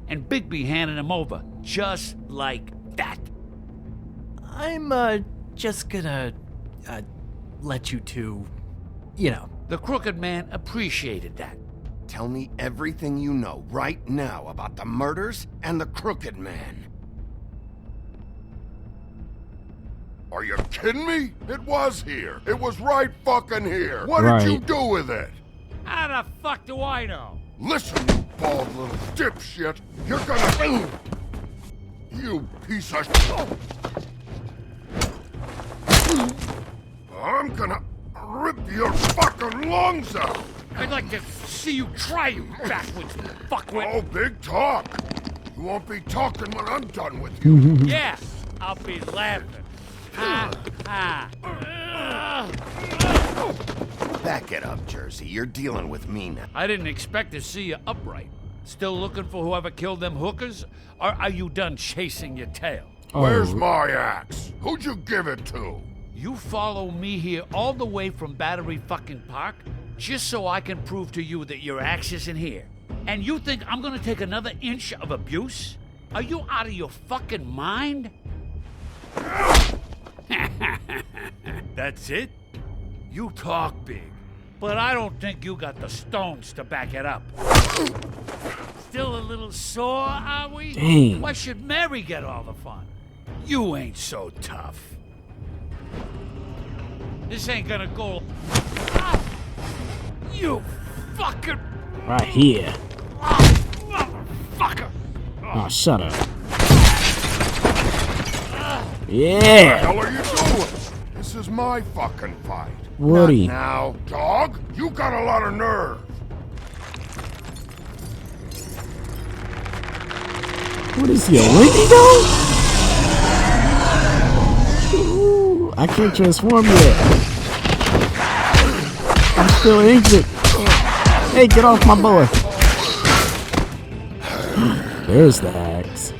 and Bigby handed him over, just like that. I'm, just gonna, let you two, you know. The Crooked Man appreciated that. Tell me everything you know right now about the murders and the Crooked Man. Are you kidding me? It was here. It was right fucking here. What Right. did you do with it? How the fuck do I know? Listen, you bald little dipshit. You're gonna... You piece of... I'm gonna rip your fucking lungs out. I'd like to see you try, you backwards fuckwit. Oh, big talk. You won't be talking when I'm done with you. Yeah, I'll be laughing. Ha, ha. Back it up, Jersey. You're dealing with me now. I didn't expect to see you upright. Still looking for whoever killed them hookers? Or are you done chasing your tail? Where's my axe? Who'd you give it to? You follow me here all the way from Battery fucking Park just so I can prove to you that your axe isn't here. And you think I'm gonna take another inch of abuse? Are you out of your fucking mind? That's it? You talk big, but I don't think you got the stones to back it up. Still a little sore, are we? Dang. Why should Mary get all the fun? You ain't so tough. This ain't gonna go... Ah! You fucking... Right here. Motherfucker! Oh, shut up. What the Yeah. hell are you doing? This is my fucking fight. Woody. Not now, dog. You got a lot of nerve. What is he, a Wendigo? Ooh, I can't transform yet. I'm still injured. Hey, get off my boy. There's the axe.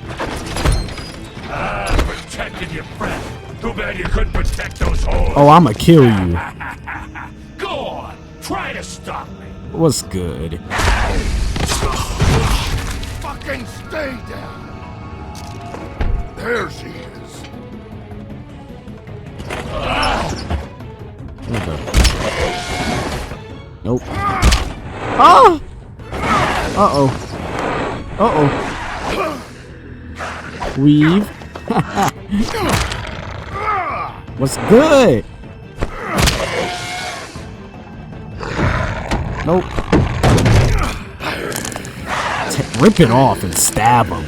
Protected your friend. Too bad you couldn't protect those holes. Oh, I'ma kill you. Go on. Try to stop me. What's good? Fucking stay down. There she is. Nope. Ah! Uh-oh. Uh-oh. Weave. What's good? Nope. Rip it off and stab him.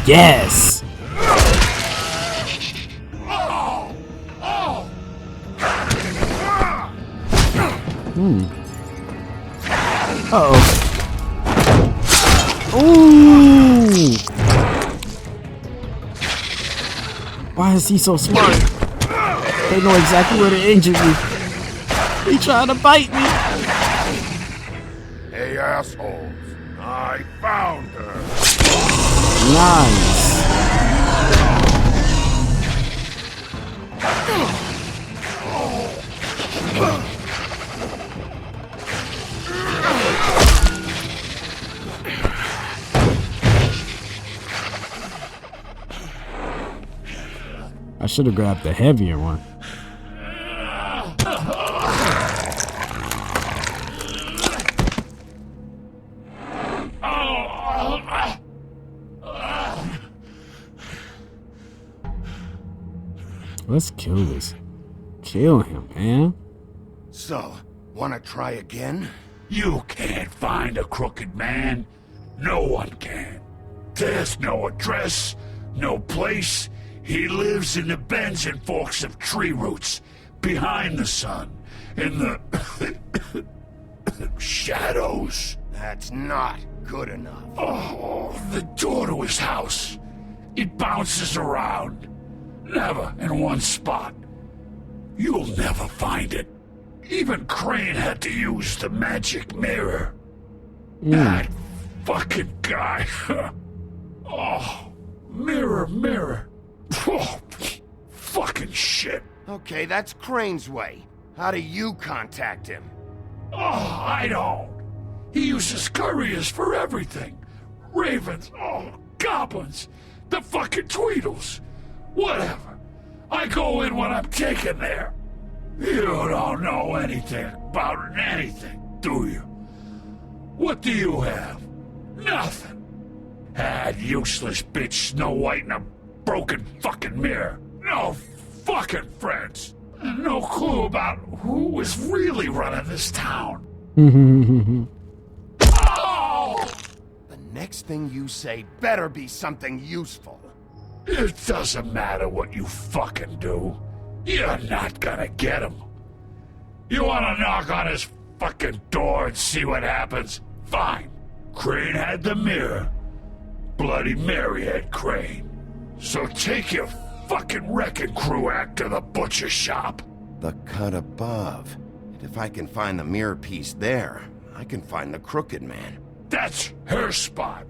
Yes! Uh-oh. Ooh! Why is he so smart? They know exactly where to injure me. He trying to bite me. Hey, assholes. I found her. Nice. I should have grabbed the heavier one. Let's kill this. Kill him, man. So, wanna try again? You can't find a crooked man. No one can. There's no address, no place. He lives in the bends and forks of tree roots, behind the sun, in the shadows. That's not good enough. Oh, the door to his house. It bounces around. Never in one spot. You'll never find it. Even Crane had to use the magic mirror. That fucking guy. Oh, mirror, mirror. Oh, fucking shit. Okay, that's Crane's way. How do you contact him? Oh, I don't. He uses couriers for everything. Ravens, goblins, the fucking Tweedles. Whatever. I go in when I'm taken there. You don't know anything about anything, do you? What do you have? Nothing. That useless bitch Snow White and a broken fucking mirror. No fucking friends. And no clue about who was really running this town. Oh! The next thing you say better be something useful. It doesn't matter what you fucking do. You're not gonna get him. You wanna knock on his fucking door and see what happens? Fine. Crane had the mirror. Bloody Mary had Crane. So take your fucking wrecking crew act to the butcher shop. The cut above. And if I can find the mirror piece there, I can find the crooked man. That's her spot.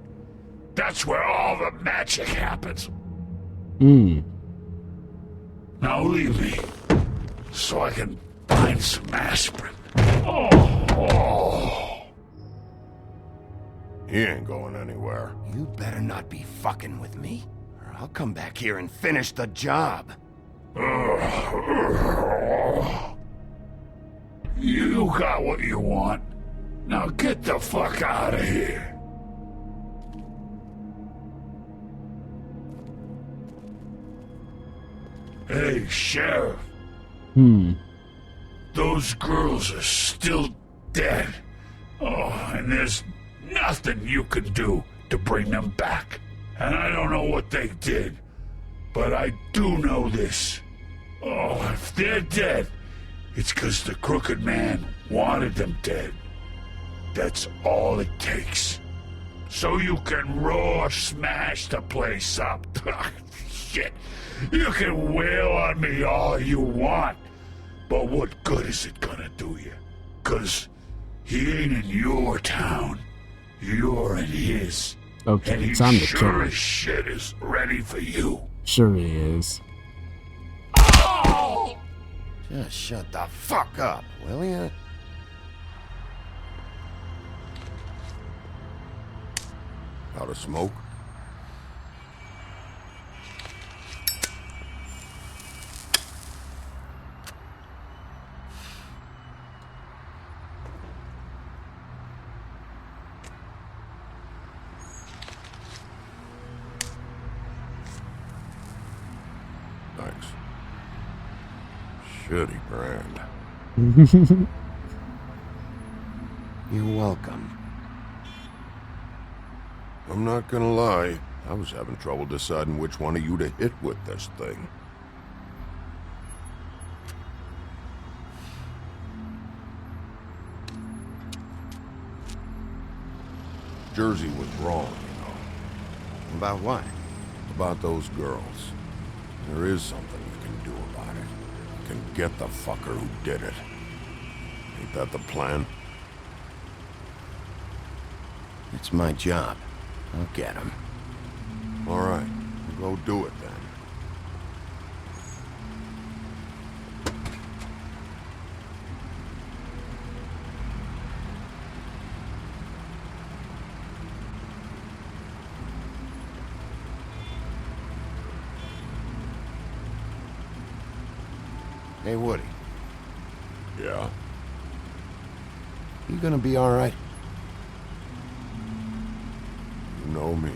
That's where all the magic happens. Now leave me, so I can find some aspirin. Oh. He ain't going anywhere. You better not be fucking with me, or I'll come back here and finish the job. You got what you want. Now get the fuck out of here. Hey, Sheriff. Those girls are still dead. Oh, and there's nothing you can do to bring them back. And I don't know what they did, but I do know this. Oh, if they're dead, it's 'cause the Crooked Man wanted them dead. That's all it takes. So you can roar smash the place up. Shit. You can wail on me all you want, but what good is it gonna do you? 'Cause he ain't in your town. You're in his. Okay, and he time to kill sure him. as shit is ready for you. Sure he is. Oh! Just shut the fuck up, will ya? Out of smoke? Thanks. Shitty brand. You're welcome. I'm not gonna lie. I was having trouble deciding which one of you to hit with this thing. Jersey was wrong, you know. About what? About those girls. There is something you can do about it. You can get the fucker who did it. Ain't that the plan? It's my job. I'll get him. All right, go do it then. Hey, Woody. Yeah? You gonna be all right? You know me.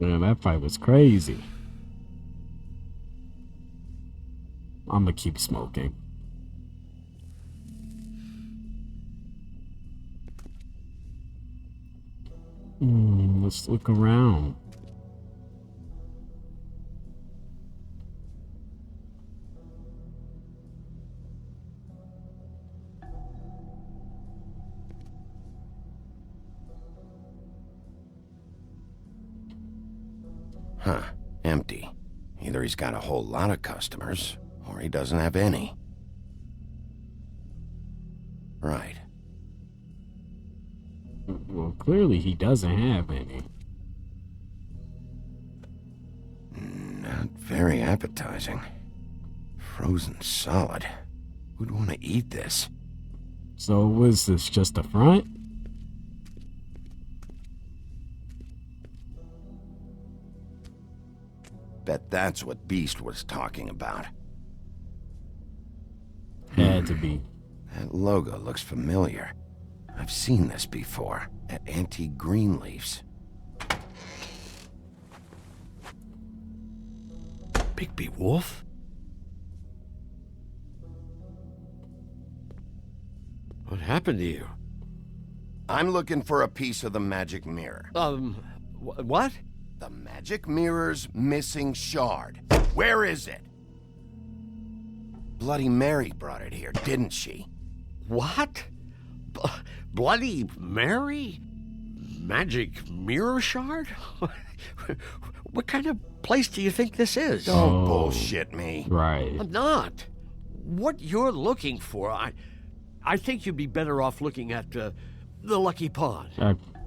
Man, that fight was crazy. I'm gonna keep smoking. Let's look around. Huh. Empty. Either he's got a whole lot of customers, or he doesn't have any. Right. Well, clearly he doesn't have any. Not very appetizing. Frozen solid. Who'd want to eat this? So was this just a front? Bet that's what Beast was talking about. Had to be. That logo looks familiar. I've seen this before at Antique Greenleaf's. Bigby Wolf? What happened to you? I'm looking for a piece of the magic mirror. What? The magic mirror's missing shard. Where is it? Bloody Mary brought it here, didn't she? What? Bloody Mary? Magic mirror shard? What kind of place do you think this is? Don't bullshit me. Right. I'm not. What you're looking for, I think you'd be better off looking at the Lucky Pond.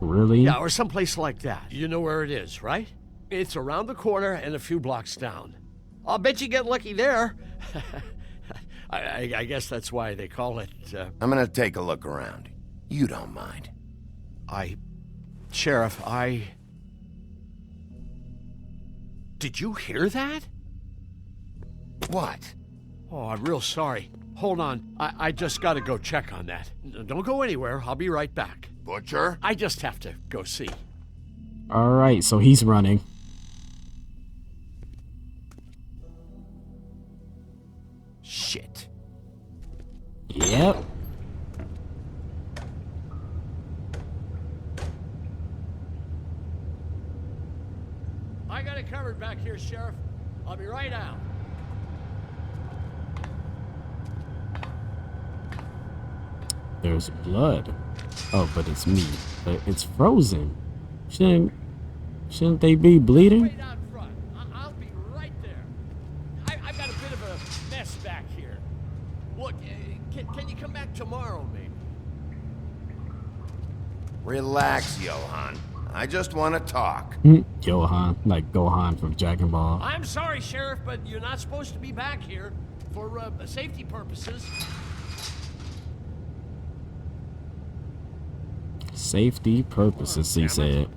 Really? Yeah, or someplace like that. You know where it is, right? It's around the corner and a few blocks down. I'll bet you get lucky there. I guess that's why they call it... I'm gonna take a look around. You don't mind. Sheriff, Did you hear that? What? Oh, I'm real sorry. Hold on. I just gotta go check on that. Don't go anywhere. I'll be right back. Butcher? I just have to go see. Alright, so he's running. Shit. Yep. I got it covered back here, Sheriff. I'll be right out. There's blood. Oh, but it's meat. But it's frozen. Shouldn't they be bleeding? Wait out front. I'll be right there. I've got a bit of a mess back here. Look, can you come back tomorrow, maybe? Relax, Johan. I just want to talk. Johan, like Gohan from Dragon Ball. I'm sorry, Sheriff, but you're not supposed to be back here for safety purposes. Safety purposes, he said.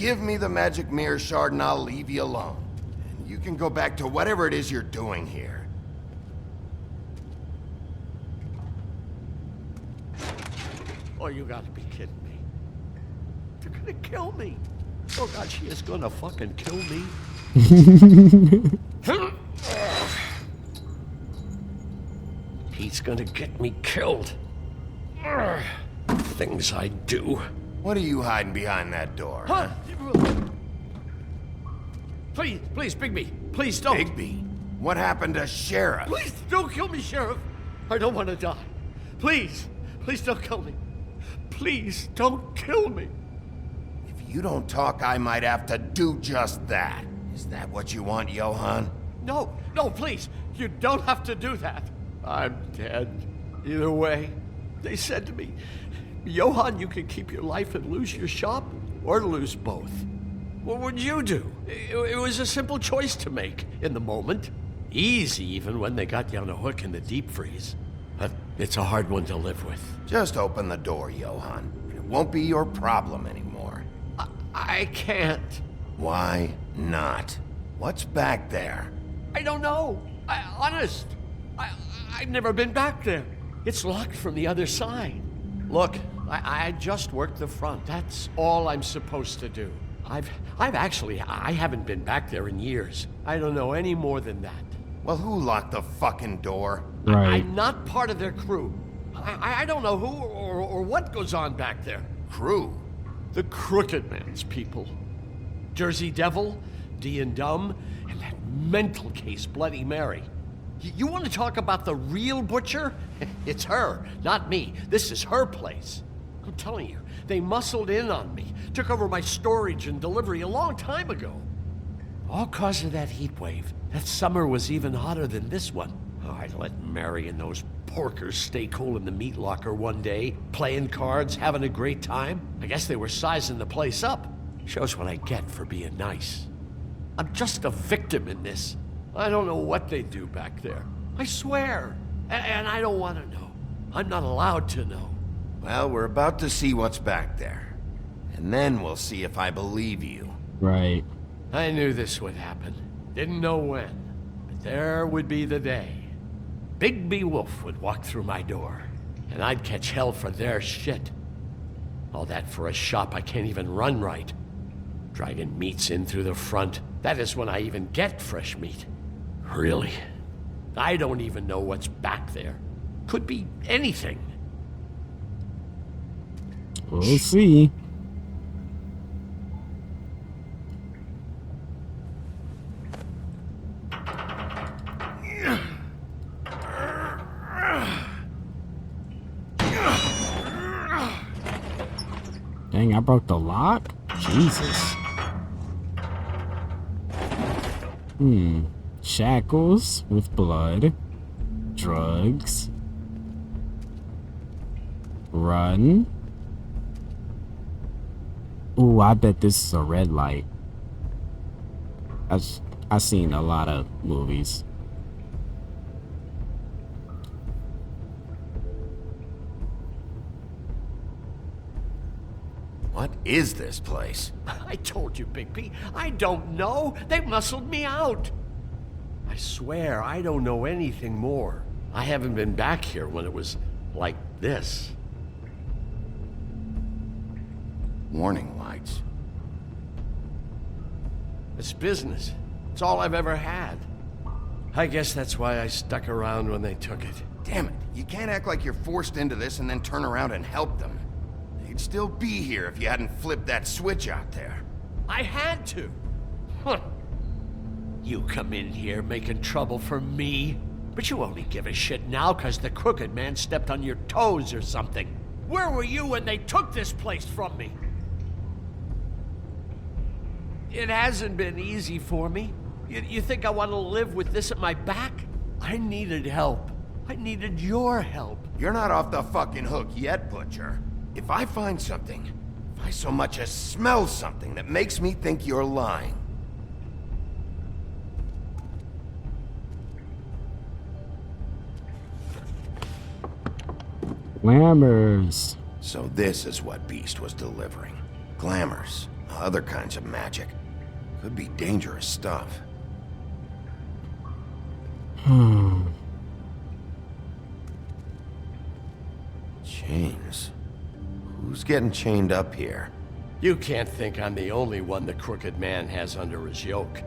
give me the magic mirror shard and I'll leave you alone. And you can go back to whatever it is you're doing here. Oh, you gotta be kidding me. They're gonna kill me. Oh God, she is gonna fucking kill me. He's gonna get me killed. Things I do. What are you hiding behind that door? Huh? Please, Bigby. Please don't. Bigby? What happened to Sheriff? Please don't kill me, Sheriff. I don't want to die. Please don't kill me. Please don't kill me. If you don't talk, I might have to do just that. Is that what you want, Johann? No, please. You don't have to do that. I'm dead. Either way. They said to me, Johann, you can keep your life and lose your shop, or lose both. What would you do? It was a simple choice to make in the moment. Easy, even when they got you on a hook in the deep freeze. But it's a hard one to live with. Just open the door, Johann. It won't be your problem anymore. I can't. Why not? What's back there? I don't know. Honest. I've never been back there. It's locked from the other side. Look, I just worked the front. That's all I'm supposed to do. I haven't been back there in years. I don't know any more than that. Well, who locked the fucking door? Right. I'm not part of their crew. I don't know who or what goes on back there. Crew? The Crooked Man's people. Jersey Devil, D and Dumb, and that mental case Bloody Mary. You want to talk about the real butcher? It's her, not me. This is her place. I'm telling you, they muscled in on me, took over my storage and delivery a long time ago. All cause of that heat wave. That summer was even hotter than this one. Oh, I let Mary and those porkers stay cool in the meat locker one day, playing cards, having a great time. I guess they were sizing the place up. Shows what I get for being nice. I'm just a victim in this. I don't know what they do back there. I swear. And I don't want to know. I'm not allowed to know. Well, we're about to see what's back there. And then we'll see if I believe you. Right. I knew this would happen. Didn't know when. But there would be the day. Bigby Wolf would walk through my door. And I'd catch hell for their shit. All that for a shop I can't even run right. Dragging meats in through the front. That is when I even get fresh meat. Really? I don't even know what's back there. Could be anything. We'll see. Dang, I broke the lock? Jesus. Shackles with blood. Drugs. Run. Ooh, I bet this is a red light. I've seen a lot of movies. What is this place? I told you, Bigby. I don't know. They muscled me out. I swear, I don't know anything more. I haven't been back here when it was like this. Warning lights. It's business. It's all I've ever had. I guess that's why I stuck around when they took it. Damn it. You can't act like you're forced into this and then turn around and help them. They'd still be here if you hadn't flipped that switch out there. I had to. Huh. You come in here making trouble for me, but you only give a shit now because the Crooked Man stepped on your toes or something. Where were you when they took this place from me? It hasn't been easy for me. You think I want to live with this at my back? I needed help. I needed your help. You're not off the fucking hook yet, Butcher. If I find something, if I so much as smell something that makes me think you're lying. Glamours. So this is what Beast was delivering. Glamours. Other kinds of magic. Could be dangerous stuff. Chains. Who's getting chained up here? You can't think I'm the only one the Crooked Man has under his yoke.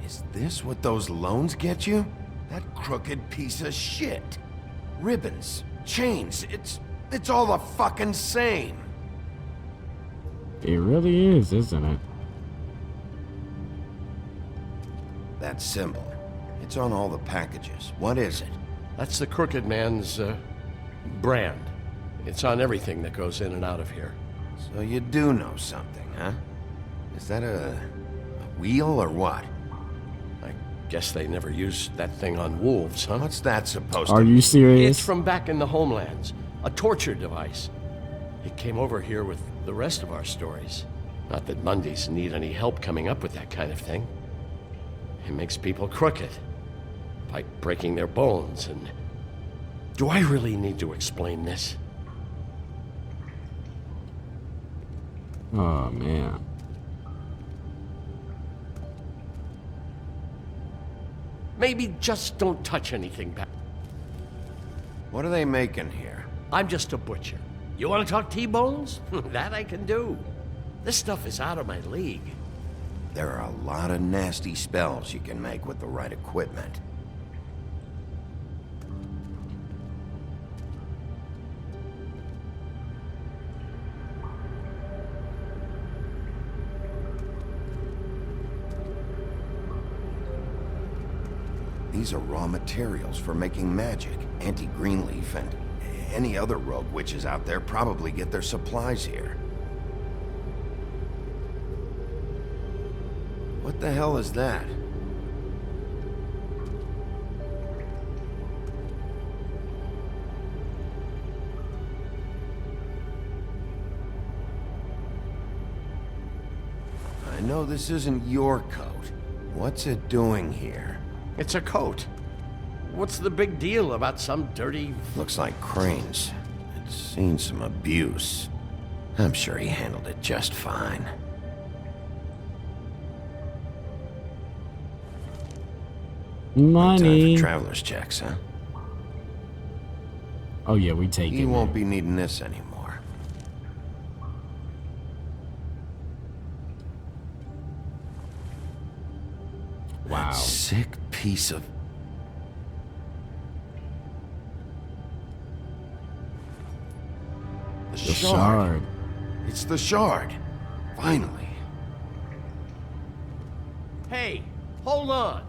Is this what those loans get you? That crooked piece of shit. Ribbons, chains, it's all the fucking same. It really is, isn't it? That symbol. It's on all the packages. What is it? That's the Crooked Man's, brand. It's on everything that goes in and out of here. So you do know something, huh? Is that a wheel or what? I guess they never used that thing on wolves, huh? What's that supposed to Are be? you serious? It's from back in the homelands. A torture device. It came over here with the rest of our stories. Not that Mondays need any help coming up with that kind of thing. It makes people crooked. By breaking their bones and... Do I really need to explain this? Oh, man. Maybe just don't touch anything back. What are they making here? I'm just a butcher. You want to talk T-bones? That I can do. This stuff is out of my league. There are a lot of nasty spells you can make with the right equipment. These are raw materials for making magic. Auntie Greenleaf and any other rogue witches out there probably get their supplies here. What the hell is that? I know this isn't your coat. What's it doing here? It's a coat. What's the big deal about some dirty... Looks like Crane's. It's seen some abuse. I'm sure he handled it just fine. No time Money. for traveler's checks, huh? Oh yeah, we take it. You won't be needing this anymore. Wow. That sick piece of... The shard. It's the shard. Finally. Hey, hold on.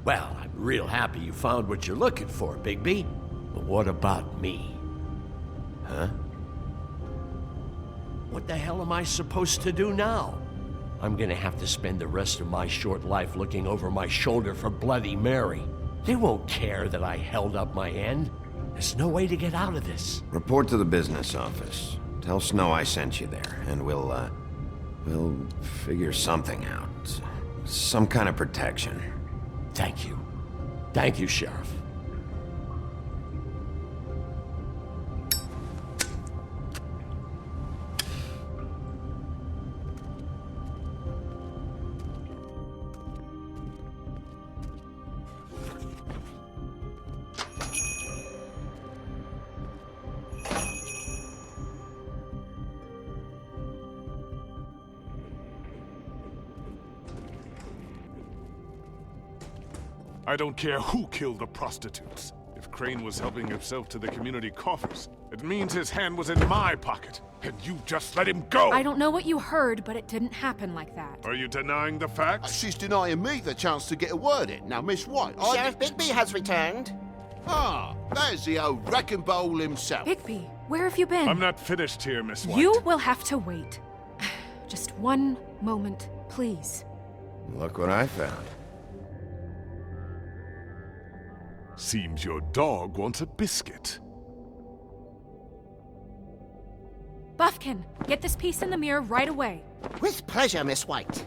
Well, I'm real happy you found what you're looking for, Bigby. But what about me? Huh? What the hell am I supposed to do now? I'm gonna have to spend the rest of my short life looking over my shoulder for Bloody Mary. They won't care that I held up my end. There's no way to get out of this. Report to the business office. Tell Snow I sent you there, and we'll figure something out. Some kind of protection. Thank you. Thank you, Sheriff. I don't care who killed the prostitutes. If Crane was helping himself to the community coffers, it means his hand was in my pocket, and you just let him go! I don't know what you heard, but it didn't happen like that. Are you denying the facts? She's denying me the chance to get a word in. Now, Miss White, Sheriff Bigby has returned. Ah, there's the old wrecking bowl himself. Bigby, where have you been? I'm not finished here, Miss White. You will have to wait. Just one moment, please. Look what I found. Seems your dog wants a biscuit. Buffkin, get this piece in the mirror right away. With pleasure, Miss White.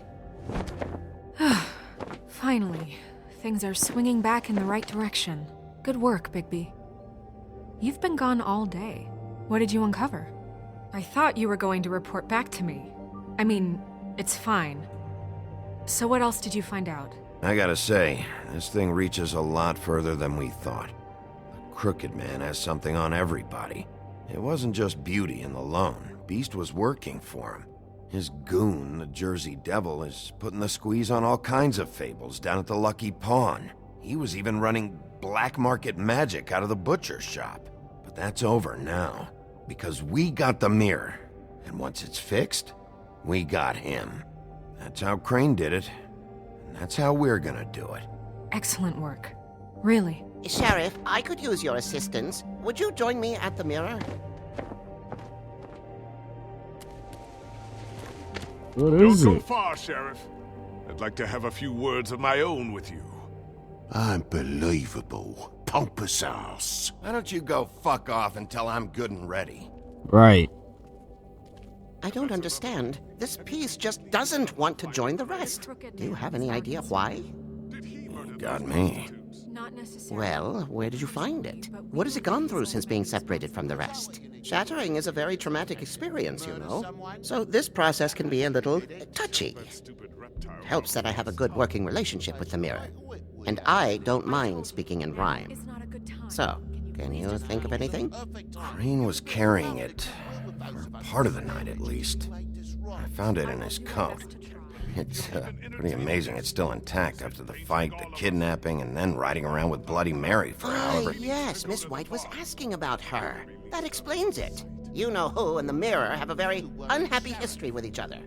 Finally, things are swinging back in the right direction. Good work, Bigby. You've been gone all day. What did you uncover? I thought you were going to report back to me. I mean, it's fine. So what else did you find out? I gotta say, this thing reaches a lot further than we thought. The Crooked Man has something on everybody. It wasn't just Beauty and the Lone. Beast was working for him. His goon, the Jersey Devil, is putting the squeeze on all kinds of fables down at the Lucky Pawn. He was even running black market magic out of the butcher's shop. But that's over now, because we got the mirror. And once it's fixed, we got him. That's how Crane did it. And that's how we're gonna do it. Excellent work. Really. Sheriff, I could use your assistance. Would you join me at the mirror? What is Don't go it? far, Sheriff. I'd like to have a few words of my own with you. Unbelievable. Pompous ass. Why don't you go fuck off until I'm good and ready? Right. I don't understand. This piece just doesn't want to join the rest. Do you have any idea why? Got me. Well, where did you find it? What has it gone through since being separated from the rest? Shattering is a very traumatic experience, you know. So this process can be a little touchy. It helps that I have a good working relationship with the mirror. And I don't mind speaking in rhyme. So, can you think of anything? Crane was carrying it. For part of the night, at least. I found it in his coat. It's pretty amazing it's still intact after the fight, the kidnapping, and then riding around with Bloody Mary for however... Yes, Miss White was asking about her. That explains it. You know who and the mirror have a very unhappy history with each other.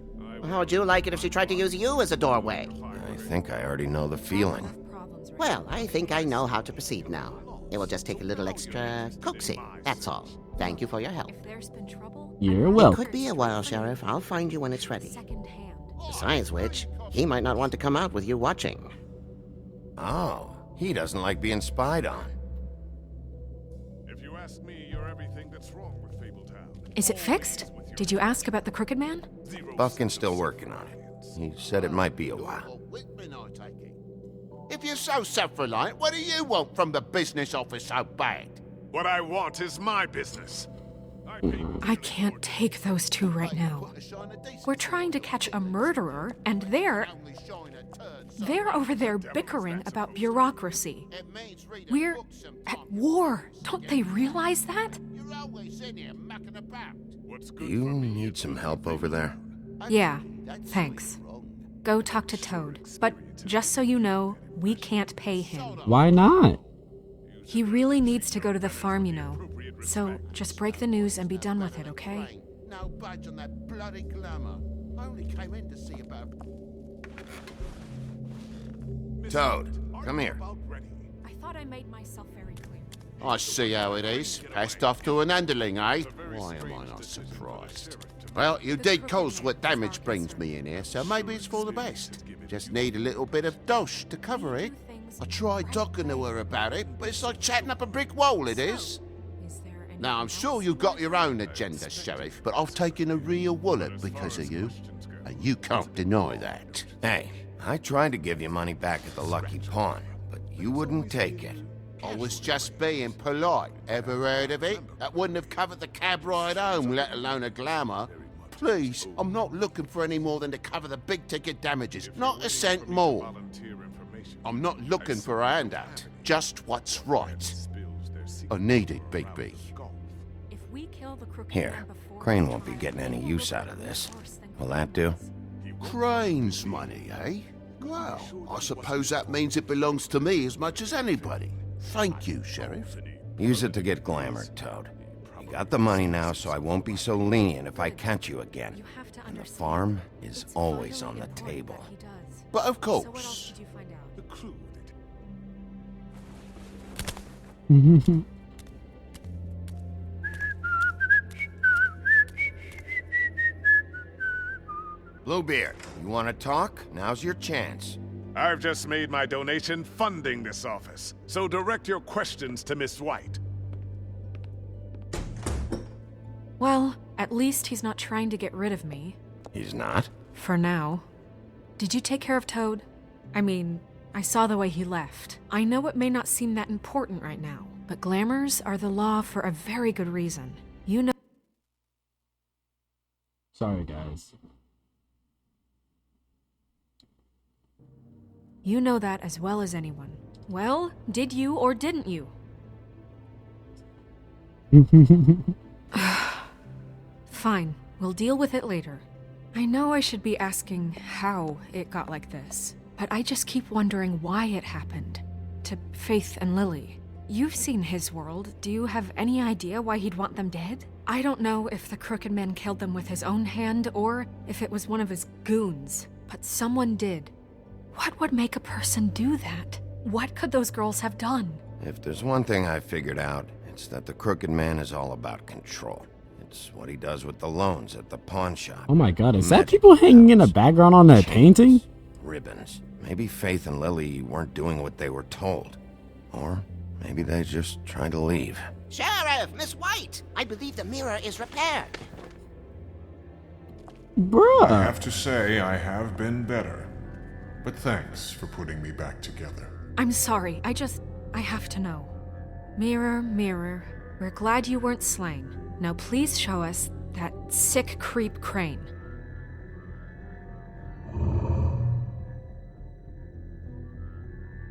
How would you like it if she tried to use you as a doorway? I think I already know the feeling. Well, I think I know how to proceed now. It will just take a little extra coaxing, that's all. Thank you for your help. You're welcome. It could be a while, Sheriff. I'll find you when it's ready. Besides which, he might not want to come out with you watching. Oh, he doesn't like being spied on. If you ask me, you're everything that's wrong with Fabletown. Is it fixed? Did you ask about the Crooked Man? Buffkin's still working on it. He said it might be a while. If you're so self-reliant, what do you want from the business office so bad? What I want is my business. I can't take those two right now. We're trying to catch a murderer, and they're over there bickering about bureaucracy. We're at war. Don't they realize that? Do you need some help over there? Yeah, thanks. Go talk to Toad. But just so you know, we can't pay him. Why not? He really needs to go to the farm, you know. So just break the news and be done with it, okay? No budge on that bloody glamour. I only came in to see about... Toad, come here. I thought I made myself very clear. I see how it is. Passed off to an underling, eh? Why am I not surprised? Well, you did cause what damage brings me in here, so maybe it's for the best. Just need a little bit of dosh to cover it. I tried talking to her about it, but it's like chatting up a brick wall, it is. Now, I'm sure you've got your own agenda, Sheriff, but I've taken a real wallop because of you, and you can't deny that. Hey, I tried to give you money back at the Lucky Pawn, but you wouldn't take it. I was just being polite. Ever heard of it? That wouldn't have covered the cab ride home, let alone a glamour. Please, I'm not looking for any more than to cover the big-ticket damages. Not a cent more. I'm not looking for a handout. Just what's right. I need it, Bigby. Here, Crane won't be getting any use out of this. Will that do? Crane's money, eh? Well, I suppose that means it belongs to me as much as anybody. Thank you, Sheriff. Use it to get glamored, Toad. You got the money now, so I won't be so lenient if I catch you again. And the farm is always on the table. But of course. Bluebeard, you want to talk? Now's your chance. I've just made my donation funding this office, so direct your questions to Miss White. Well, at least he's not trying to get rid of me. He's not? For now. Did you take care of Toad? I mean, I saw the way he left. I know it may not seem that important right now, But glamours are the law for a very good reason. You know. Sorry, guys. You know that as well as anyone. Well, did you or didn't you? Fine, we'll deal with it later. I know I should be asking how it got like this, but I just keep wondering why it happened. To Faith and Lily. You've seen his world. Do you have any idea why he'd want them dead? I don't know if the Crooked Man killed them with his own hand or if it was one of his goons, but someone did. What would make a person do that? What could those girls have done? If there's one thing I figured out, it's that the Crooked Man is all about control. It's what he does with the loans at the pawn shop. Oh my god, is that people hanging in the background on that painting? Ribbons. Maybe Faith and Lily weren't doing what they were told. Or maybe they just tried to leave. Sheriff, Miss White! I believe the mirror is repaired. Bruh. I have to say, I have been better. But thanks for putting me back together. I'm sorry, I have to know. Mirror, mirror, we're glad you weren't slain. Now please show us that sick creep Crane.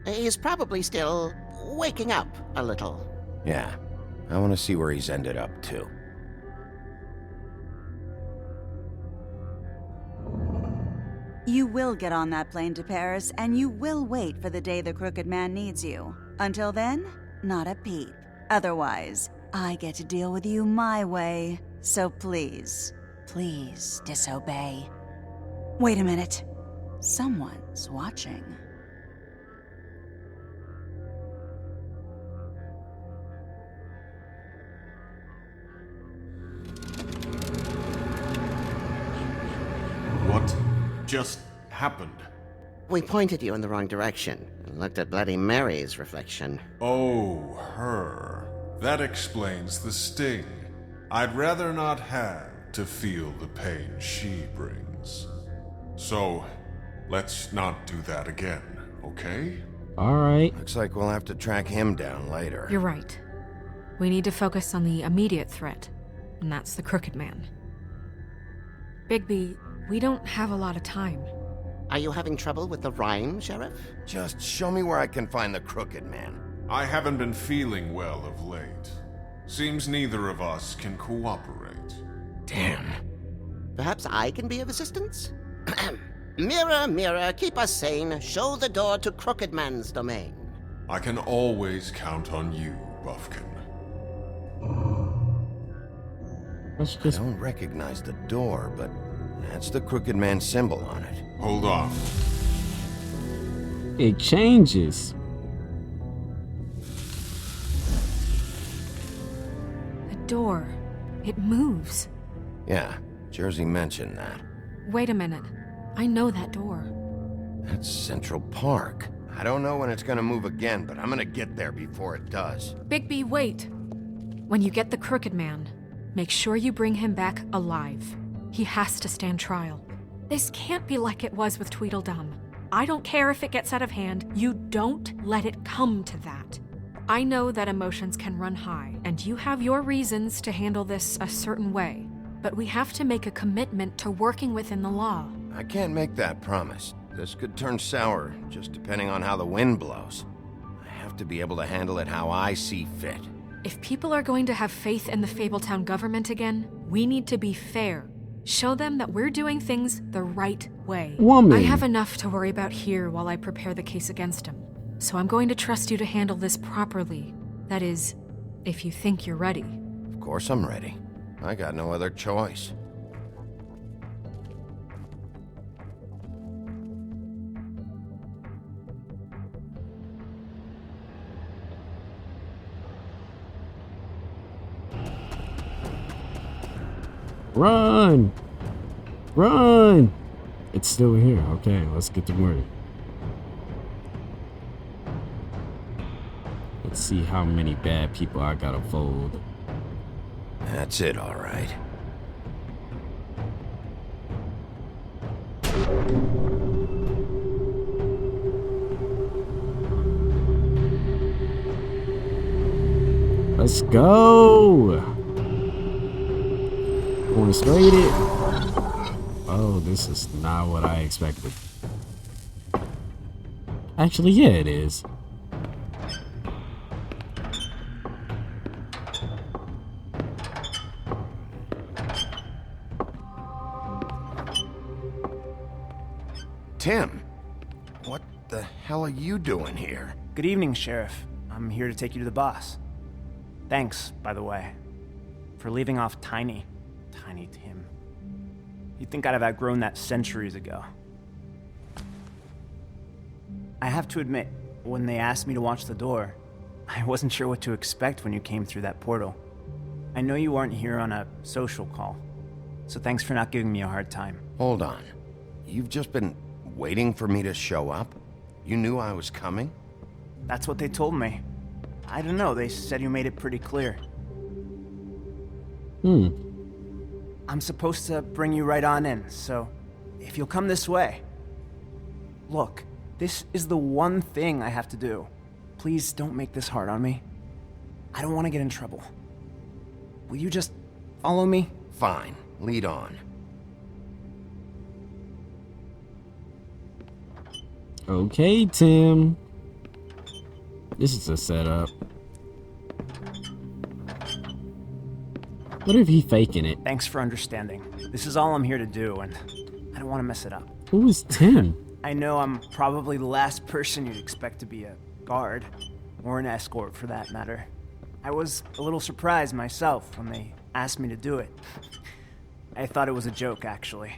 He's probably still waking up a little. Yeah, I want to see where he's ended up, too. You will get on that plane to Paris, and you will wait for the day the Crooked Man needs you. Until then, not a peep. Otherwise, I get to deal with you my way. So please, please disobey. Wait a minute. Someone's watching. What just happened? We pointed you in the wrong direction and looked at Bloody Mary's reflection. Oh, her. That explains the sting. I'd rather not have to feel the pain she brings. So, let's not do that again, okay? Alright. Looks like we'll have to track him down later. You're right. We need to focus on the immediate threat, and that's the Crooked Man. Bigby, we don't have a lot of time. Are you having trouble with the rhyme, Sheriff? Just show me where I can find the Crooked Man. I haven't been feeling well of late. Seems neither of us can cooperate. Damn. Perhaps I can be of assistance? Mirror, mirror, keep us sane. Show the door to Crooked Man's domain. I can always count on you, Buffkin. I don't recognize the door, but that's the Crooked Man symbol on it. Hold on. It changes. The door. It moves. Yeah, Jersey mentioned that. Wait a minute. I know that door. That's Central Park. I don't know when it's gonna move again, but I'm gonna get there before it does. Bigby, wait. When you get the Crooked Man, make sure you bring him back alive. He has to stand trial. This can't be like it was with Tweedledum. I don't care if it gets out of hand. You don't let it come to that. I know that emotions can run high, and you have your reasons to handle this a certain way. But we have to make a commitment to working within the law. I can't make that promise. This could turn sour, just depending on how the wind blows. I have to be able to handle it how I see fit. If people are going to have faith in the Fabletown government again, we need to be fair. Show them that we're doing things the right way. Woman. I have enough to worry about here while I prepare the case against him. So I'm going to trust you to handle this properly. That is, if you think you're ready. Of course I'm ready. I got no other choice. Run! Run! It's still here. Okay, let's get to work. Let's see how many bad people I gotta fold. That's it, all right. Let's go. Want to straight it? Oh, this is not what I expected. Actually, yeah, it is. Tim, what the hell are you doing here? Good evening, Sheriff. I'm here to take you to the boss. Thanks, by the way, for leaving off Tiny Tim. You'd think I'd have outgrown that centuries ago. I have to admit, when they asked me to watch the door, I wasn't sure what to expect when you came through that portal. I know you aren't here on a social call, so thanks for not giving me a hard time. Hold on. You've just been waiting for me to show up? You knew I was coming? That's what they told me. I don't know, they said you made it pretty clear. I'm supposed to bring you right on in, so if you'll come this way. Look, this is the one thing I have to do. Please don't make this hard on me. I don't want to get in trouble. Will you just follow me? Fine, lead on. Okay, Tim. This is a setup. What if he faking it? Thanks for understanding. This is all I'm here to do, and I don't want to mess it up. Who is Tim? I know I'm probably the last person you'd expect to be a guard, or an escort for that matter. I was a little surprised myself when they asked me to do it. I thought it was a joke, actually.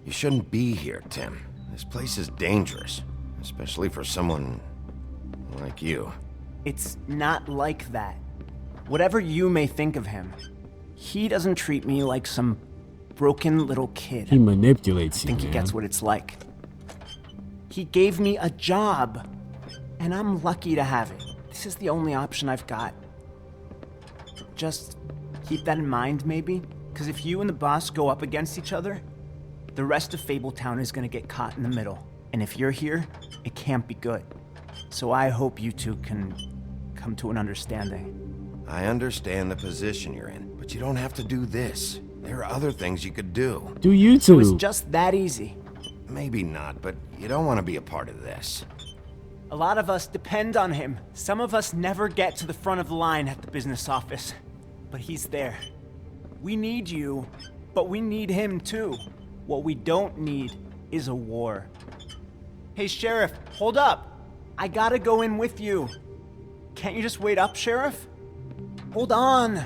You shouldn't be here, Tim. This place is dangerous, especially for someone like you. It's not like that. Whatever you may think of him, he doesn't treat me like some broken little kid. He manipulates you, I think he gets what it's like. He gave me a job, and I'm lucky to have it. This is the only option I've got. Just keep that in mind, maybe? Because if you and the boss go up against each other, the rest of Fabletown is going to get caught in the middle. And if you're here, it can't be good. So I hope you two can come to an understanding. I understand the position you're in, but you don't have to do this. There are other things you could do. Do you two? So it's just that easy. Maybe not, but you don't want to be a part of this. A lot of us depend on him. Some of us never get to the front of the line at the business office. But he's there. We need you, but we need him too. What we don't need is a war. Hey, Sheriff, hold up. I gotta go in with you. Can't you just wait up, Sheriff? Hold on.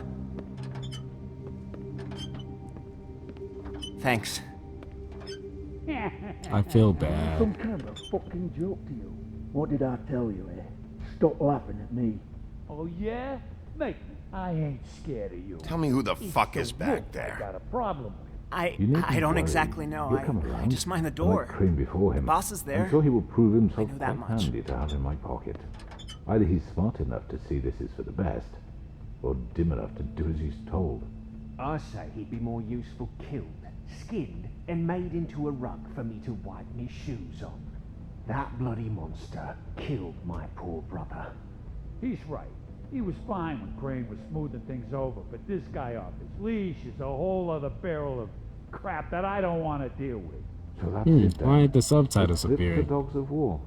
Thanks. I feel bad. Some kind of a fucking joke to you. What did I tell you, eh? Stop laughing at me. Oh, yeah? Mate, I ain't scared of you. Tell me who the fuck is back I there. got a problem. I don't exactly know. I just mind the door. Cream before him. The boss is there. I'm sure he will prove himself I know that quite much. handy to have in my pocket. Either he's smart enough to see this is for the best, or dim enough to do as he's told. I say he'd be more useful killed, skinned, and made into a rug for me to wipe me shoes on. That bloody monster killed my poor brother. He's right. He was fine when Crane was smoothing things over, but this guy off his leash is a whole other barrel of crap that I don't want to deal with. So that's it then. Why ain't the subtitles Flip the appearing? dogs of war.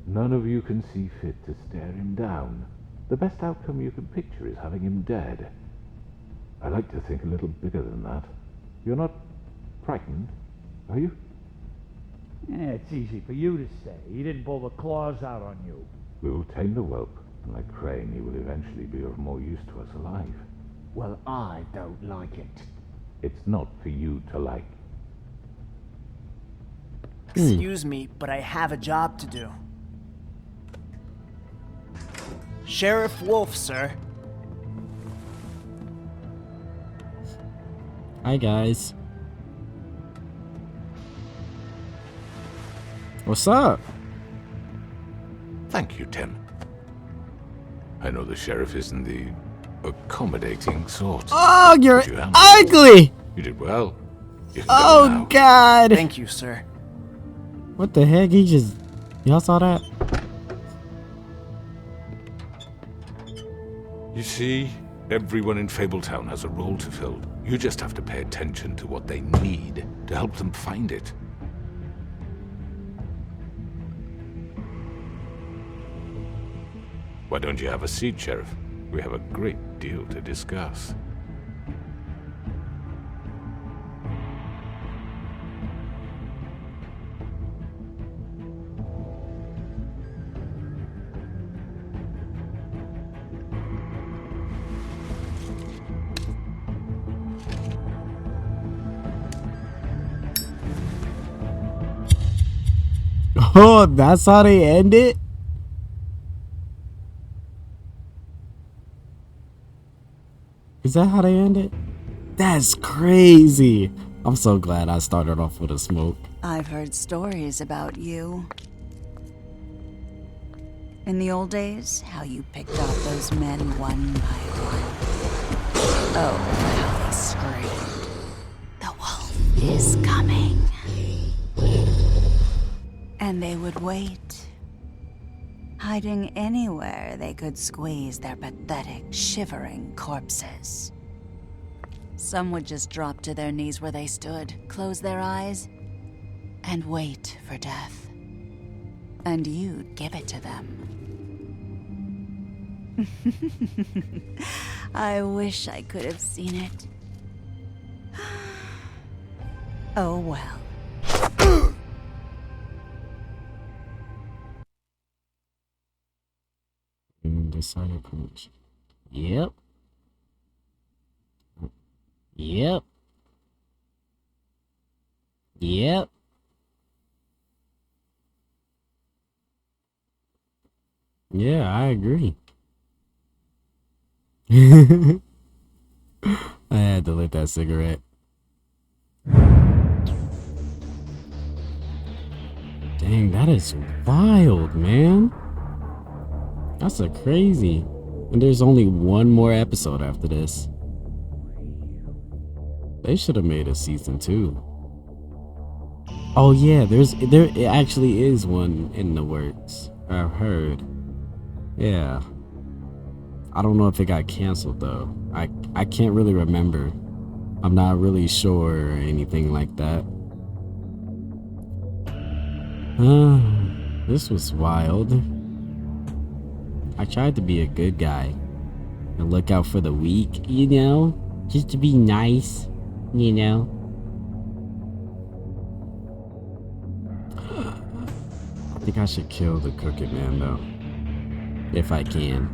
None of you can see fit to stare him down. The best outcome you can picture is having him dead. I like to think a little bigger than that. You're not frightened, are you? It's easy for you to say. He didn't pull the claws out on you. We will tame the whelp, and like Crane, he will eventually be of more use to us alive. Well, I don't like it. It's not for you to like. Excuse me, but I have a job to do. Sheriff Wolf, sir. Hi, guys. What's up? Thank you, Tim. I know the sheriff isn't the accommodating sort. Oh, you're You handled ugly! You did well. You can go Oh, now. God! Thank you, sir. What the heck? He just... Y'all saw that? You see, everyone in Fabletown has a role to fill. You just have to pay attention to what they need to help them find it. Why don't you have a seat, Sheriff? We have a great deal to discuss. Oh, that's how they end it? Is that how they end it? That's crazy. I'm so glad I started off with a smoke. I've heard stories about you. In the old days, how you picked off those men one by one. Oh, how they screamed. The wolf is coming. And they would wait, hiding anywhere they could squeeze their pathetic, shivering corpses. Some would just drop to their knees where they stood, close their eyes, and wait for death. And you'd give it to them. I wish I could have seen it. Oh well. Decided punch. Yep. Yep. Yep. Yeah, I agree. I had to lit that cigarette. Dang, that is wild, man. That's a crazy. And there's only one more episode after this. They should have made a season 2. Oh yeah, there actually is one in the works. I've heard. Yeah. I don't know if it got canceled though. I can't really remember. I'm not really sure or anything like that. This was wild. I tried to be a good guy and look out for the weak, you know? Just to be nice, you know? I think I should kill the Crooked Man though. If I can.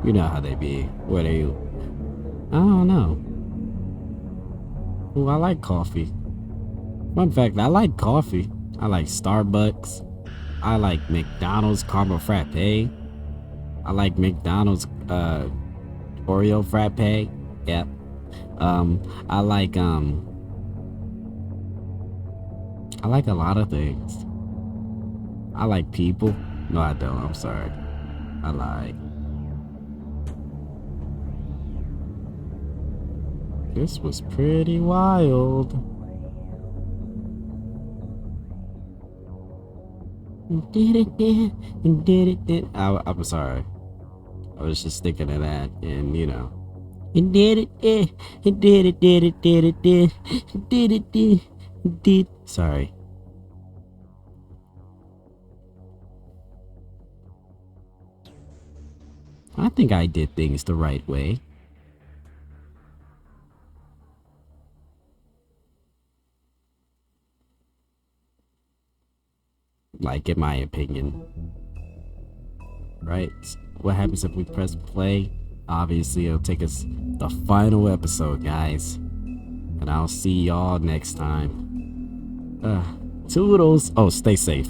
You know how they be. Where they... I don't know. Ooh, I like coffee. Fun fact, I like coffee. I like Starbucks. I like McDonald's Caramel Frappe. I like McDonald's Oreo Frappe. Yep. I like a lot of things. I like people. No, I don't. I'm sorry. I lied. This was pretty wild. I'm sorry. I was just thinking of that, and you know. Sorry. I think I did things the right way. Like, in my opinion. Right? What happens if we press play? Obviously, it'll take us the final episode, guys. And I'll see y'all next time. Toodles. Oh, stay safe.